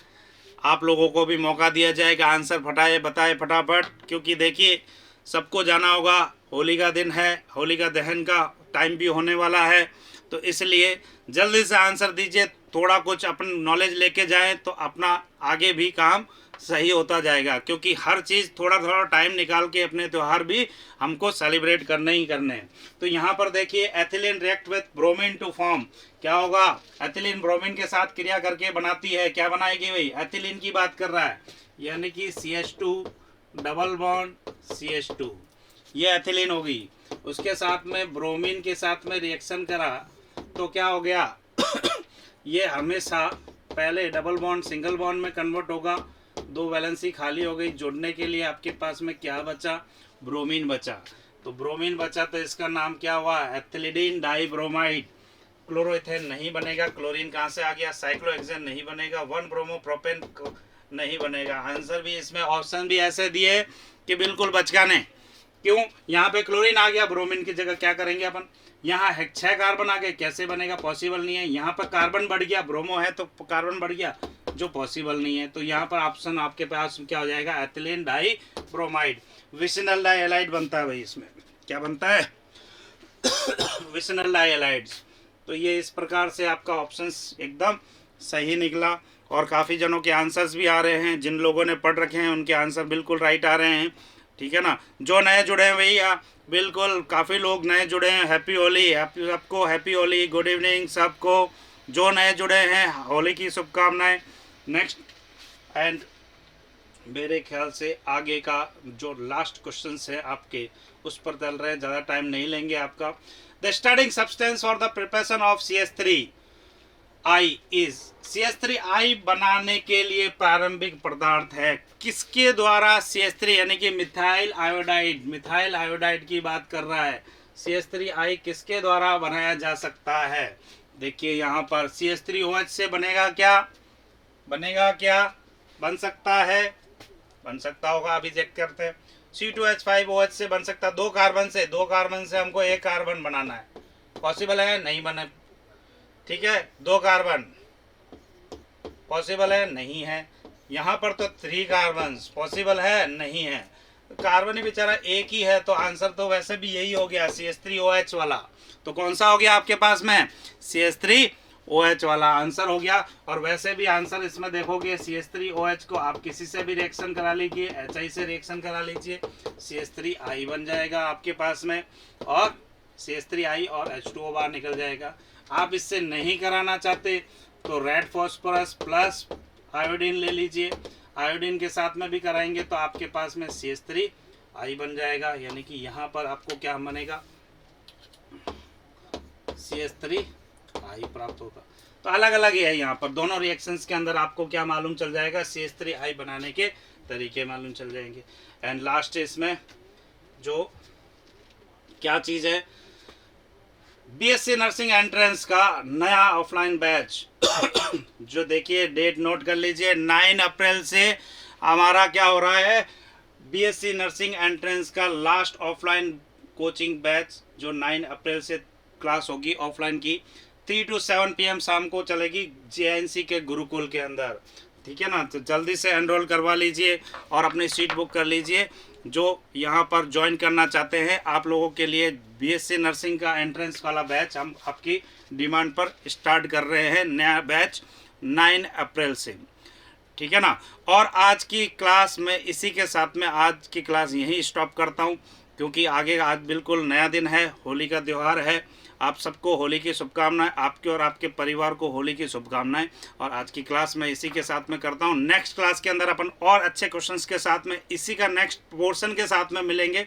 Speaker 1: आप लोगों को भी मौका दिया जाएगा, आंसर बताए फटाफट, क्योंकि देखिए सबको जाना होगा, होली का दिन है, होलिका दहन का टाइम भी होने वाला है, तो इसलिए जल्दी से आंसर दीजिए। थोड़ा कुछ अपन नॉलेज लेके जाएं तो अपना आगे भी काम सही होता जाएगा, क्योंकि हर चीज़ थोड़ा थोड़ा टाइम निकाल के अपने त्यौहार भी हमको सेलिब्रेट करने ही करने हैं। तो यहाँ पर देखिए ethylene react with bromine to form, क्या होगा? एथिलीन ब्रोमीन के साथ क्रिया करके बनाती है, क्या बनाएगी भाई? एथिलीन की बात कर रहा है, यानी कि CH2 डबल बॉन्ड CH2, ये एथिलीन होगी। उसके साथ में ब्रोमीन के साथ में रिएक्शन करा तो क्या हो गया? ये हमेशा पहले डबल बॉन्ड सिंगल बॉन्ड में कन्वर्ट होगा, 2 वैलेंसी खाली हो गई, जोड़ने के लिए आपके पास में क्या बचा? ब्रोमीन बचा। तो ब्रोमीन बचा तो इसका नाम क्या हुआ? Ethylene dibromide. क्लोरोएथेन नहीं बनेगा, क्लोरीन कहाँ से आ गया? साइक्लोहेक्सेन नहीं बनेगा, 1 ब्रोमोप्रोपेन नहीं बनेगा। आंसर भी इसमें ऑप्शन भी ऐसे दिए कि बिल्कुल बचकाने। क्यों? यहाँ पे क्लोरीन आ गया, ब्रोमीन की जगह क्या करेंगे अपन? यहाँ 6 कार्बन आ गए, कैसे बनेगा? पॉसिबल नहीं है। यहाँ पर कार्बन बढ़ गया, ब्रोमो है तो कार्बन बढ़ गया, जो पॉसिबल नहीं है। तो यहाँ पर ऑप्शन आपके पास क्या हो जाएगा? Ethylene dibromide. विसिनल डाइहैलाइड बनता है भाई, इसमें क्या बनता है? विसिनल डाइहैलाइड्स। तो ये इस प्रकार से आपका ऑप्शन एकदम सही निकला और काफ़ी जनों के आंसर्स भी आ रहे हैं। जिन लोगों ने पढ़ रखे हैं उनके आंसर बिल्कुल राइट आ रहे हैं, ठीक है ना। जो नए जुड़े हैं भैया, बिल्कुल काफ़ी लोग नए जुड़े हैं, हैप्पी होली, सबको हैप्पी होली, गुड इवनिंग सबको। जो नए जुड़े हैं होली की शुभकामनाएं। नेक्स्ट एंड मेरे ख्याल से आगे का जो लास्ट क्वेश्चन है आपके, उस पर चल रहे हैं, ज़्यादा टाइम नहीं लेंगे आपका। The starting substance for the preparation of CH3, is CH3I बनाने के लिए प्रारंभिक पदार्थ है। किसके द्वारा? CH3 यानी कि मिथाइल आयोडाइड की बात कर रहा है। CH3I किसके द्वारा बनाया जा सकता है? देखिए यहाँ पर CH3OH से बनेगा क्या? बन सकता है, बन सकता होगा, अभी चेक करते हैं। C2H5OH से बन सकता, दो कार्बन से हमको एक कार्बन बनाना है, पॉसिबल है? नहीं बने, ठीक है। दो कार्बन पॉसिबल है? नहीं है। यहाँ पर तो 3 कार्बन पॉसिबल है? नहीं है। कार्बन ही बेचारा एक ही है, तो आंसर तो वैसे भी यही हो गया, CH3OH वाला। तो कौन सा हो गया आपके पास में? CH3OH वाला आंसर हो गया। और वैसे भी आंसर इसमें देखोगे, CH3OH को आप किसी से भी रिएक्शन करा लीजिए, HI से रिएक्शन करा लीजिए, CH3I बन जाएगा आपके पास में, और CH3I और H2O बाहर निकल जाएगा। आप इससे नहीं कराना चाहते तो रेड फॉस्फोरस प्लस आयोडीन ले लीजिए, आयोडीन के साथ में भी कराएंगे तो आपके पास में CH3I बन जाएगा। यानी कि यहाँ पर आपको क्या बनेगा? CH3I प्राप्त होगा। तो अलग अलग ही है, यहाँ पर दोनों रिएक्शंस के अंदर आपको क्या मालूम चल जाएगा? CH3I बनाने के तरीके मालूम चल जाएंगे। एंड लास्ट इसमें जो क्या चीज़ है, BSc नर्सिंग एंट्रेंस का नया ऑफलाइन बैच जो देखिए डेट नोट कर लीजिए, 9 अप्रैल से हमारा क्या हो रहा है, BSc नर्सिंग एंट्रेंस का लास्ट ऑफलाइन कोचिंग बैच, जो 9 अप्रैल से क्लास होगी ऑफलाइन की, 3 to 7 PM शाम को चलेगी JNC के गुरुकुल के अंदर, ठीक है ना। तो जल्दी से एनरोल करवा लीजिए और अपनी सीट बुक कर लीजिए। जो यहाँ पर ज्वाइन करना चाहते हैं, आप लोगों के लिए BSc नर्सिंग का एंट्रेंस वाला बैच हम आपकी डिमांड पर स्टार्ट कर रहे हैं, नया बैच 9 अप्रैल से, ठीक है ना। और आज की क्लास में इसी के साथ में आज की क्लास यहीं स्टॉप करता हूँ, क्योंकि आगे आज बिल्कुल नया दिन है, होली का त्यौहार है। आप सबको होली की शुभकामनाएं, आपके और आपके परिवार को होली की शुभकामनाएं। और आज की क्लास में इसी के साथ में करता हूं। नेक्स्ट क्लास के अंदर अपन और अच्छे क्वेश्चंस के साथ में इसी का नेक्स्ट पोर्शन के साथ में मिलेंगे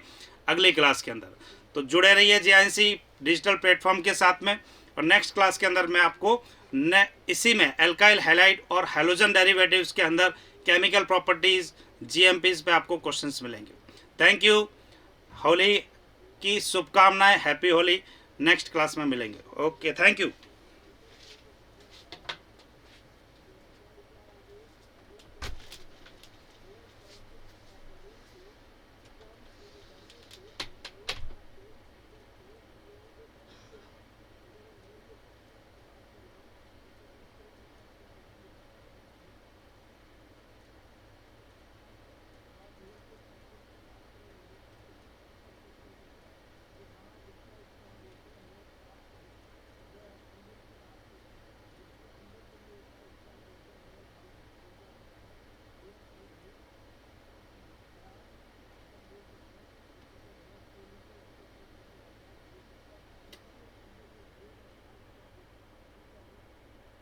Speaker 1: अगली क्लास के अंदर। तो जुड़े रहिए JNC डिजिटल प्लेटफॉर्म के साथ में। और नेक्स्ट क्लास के अंदर मैं आपको इसी में एल्काइल हैलाइड और हैलोजन डेरिवेटिव्स के अंदर केमिकल प्रॉपर्टीज़, GMPs पे आपको क्वेश्चंस मिलेंगे। थैंक यू, होली की शुभकामनाएं, हैप्पी होली। नेक्स्ट क्लास में मिलेंगे। Okay, thank you.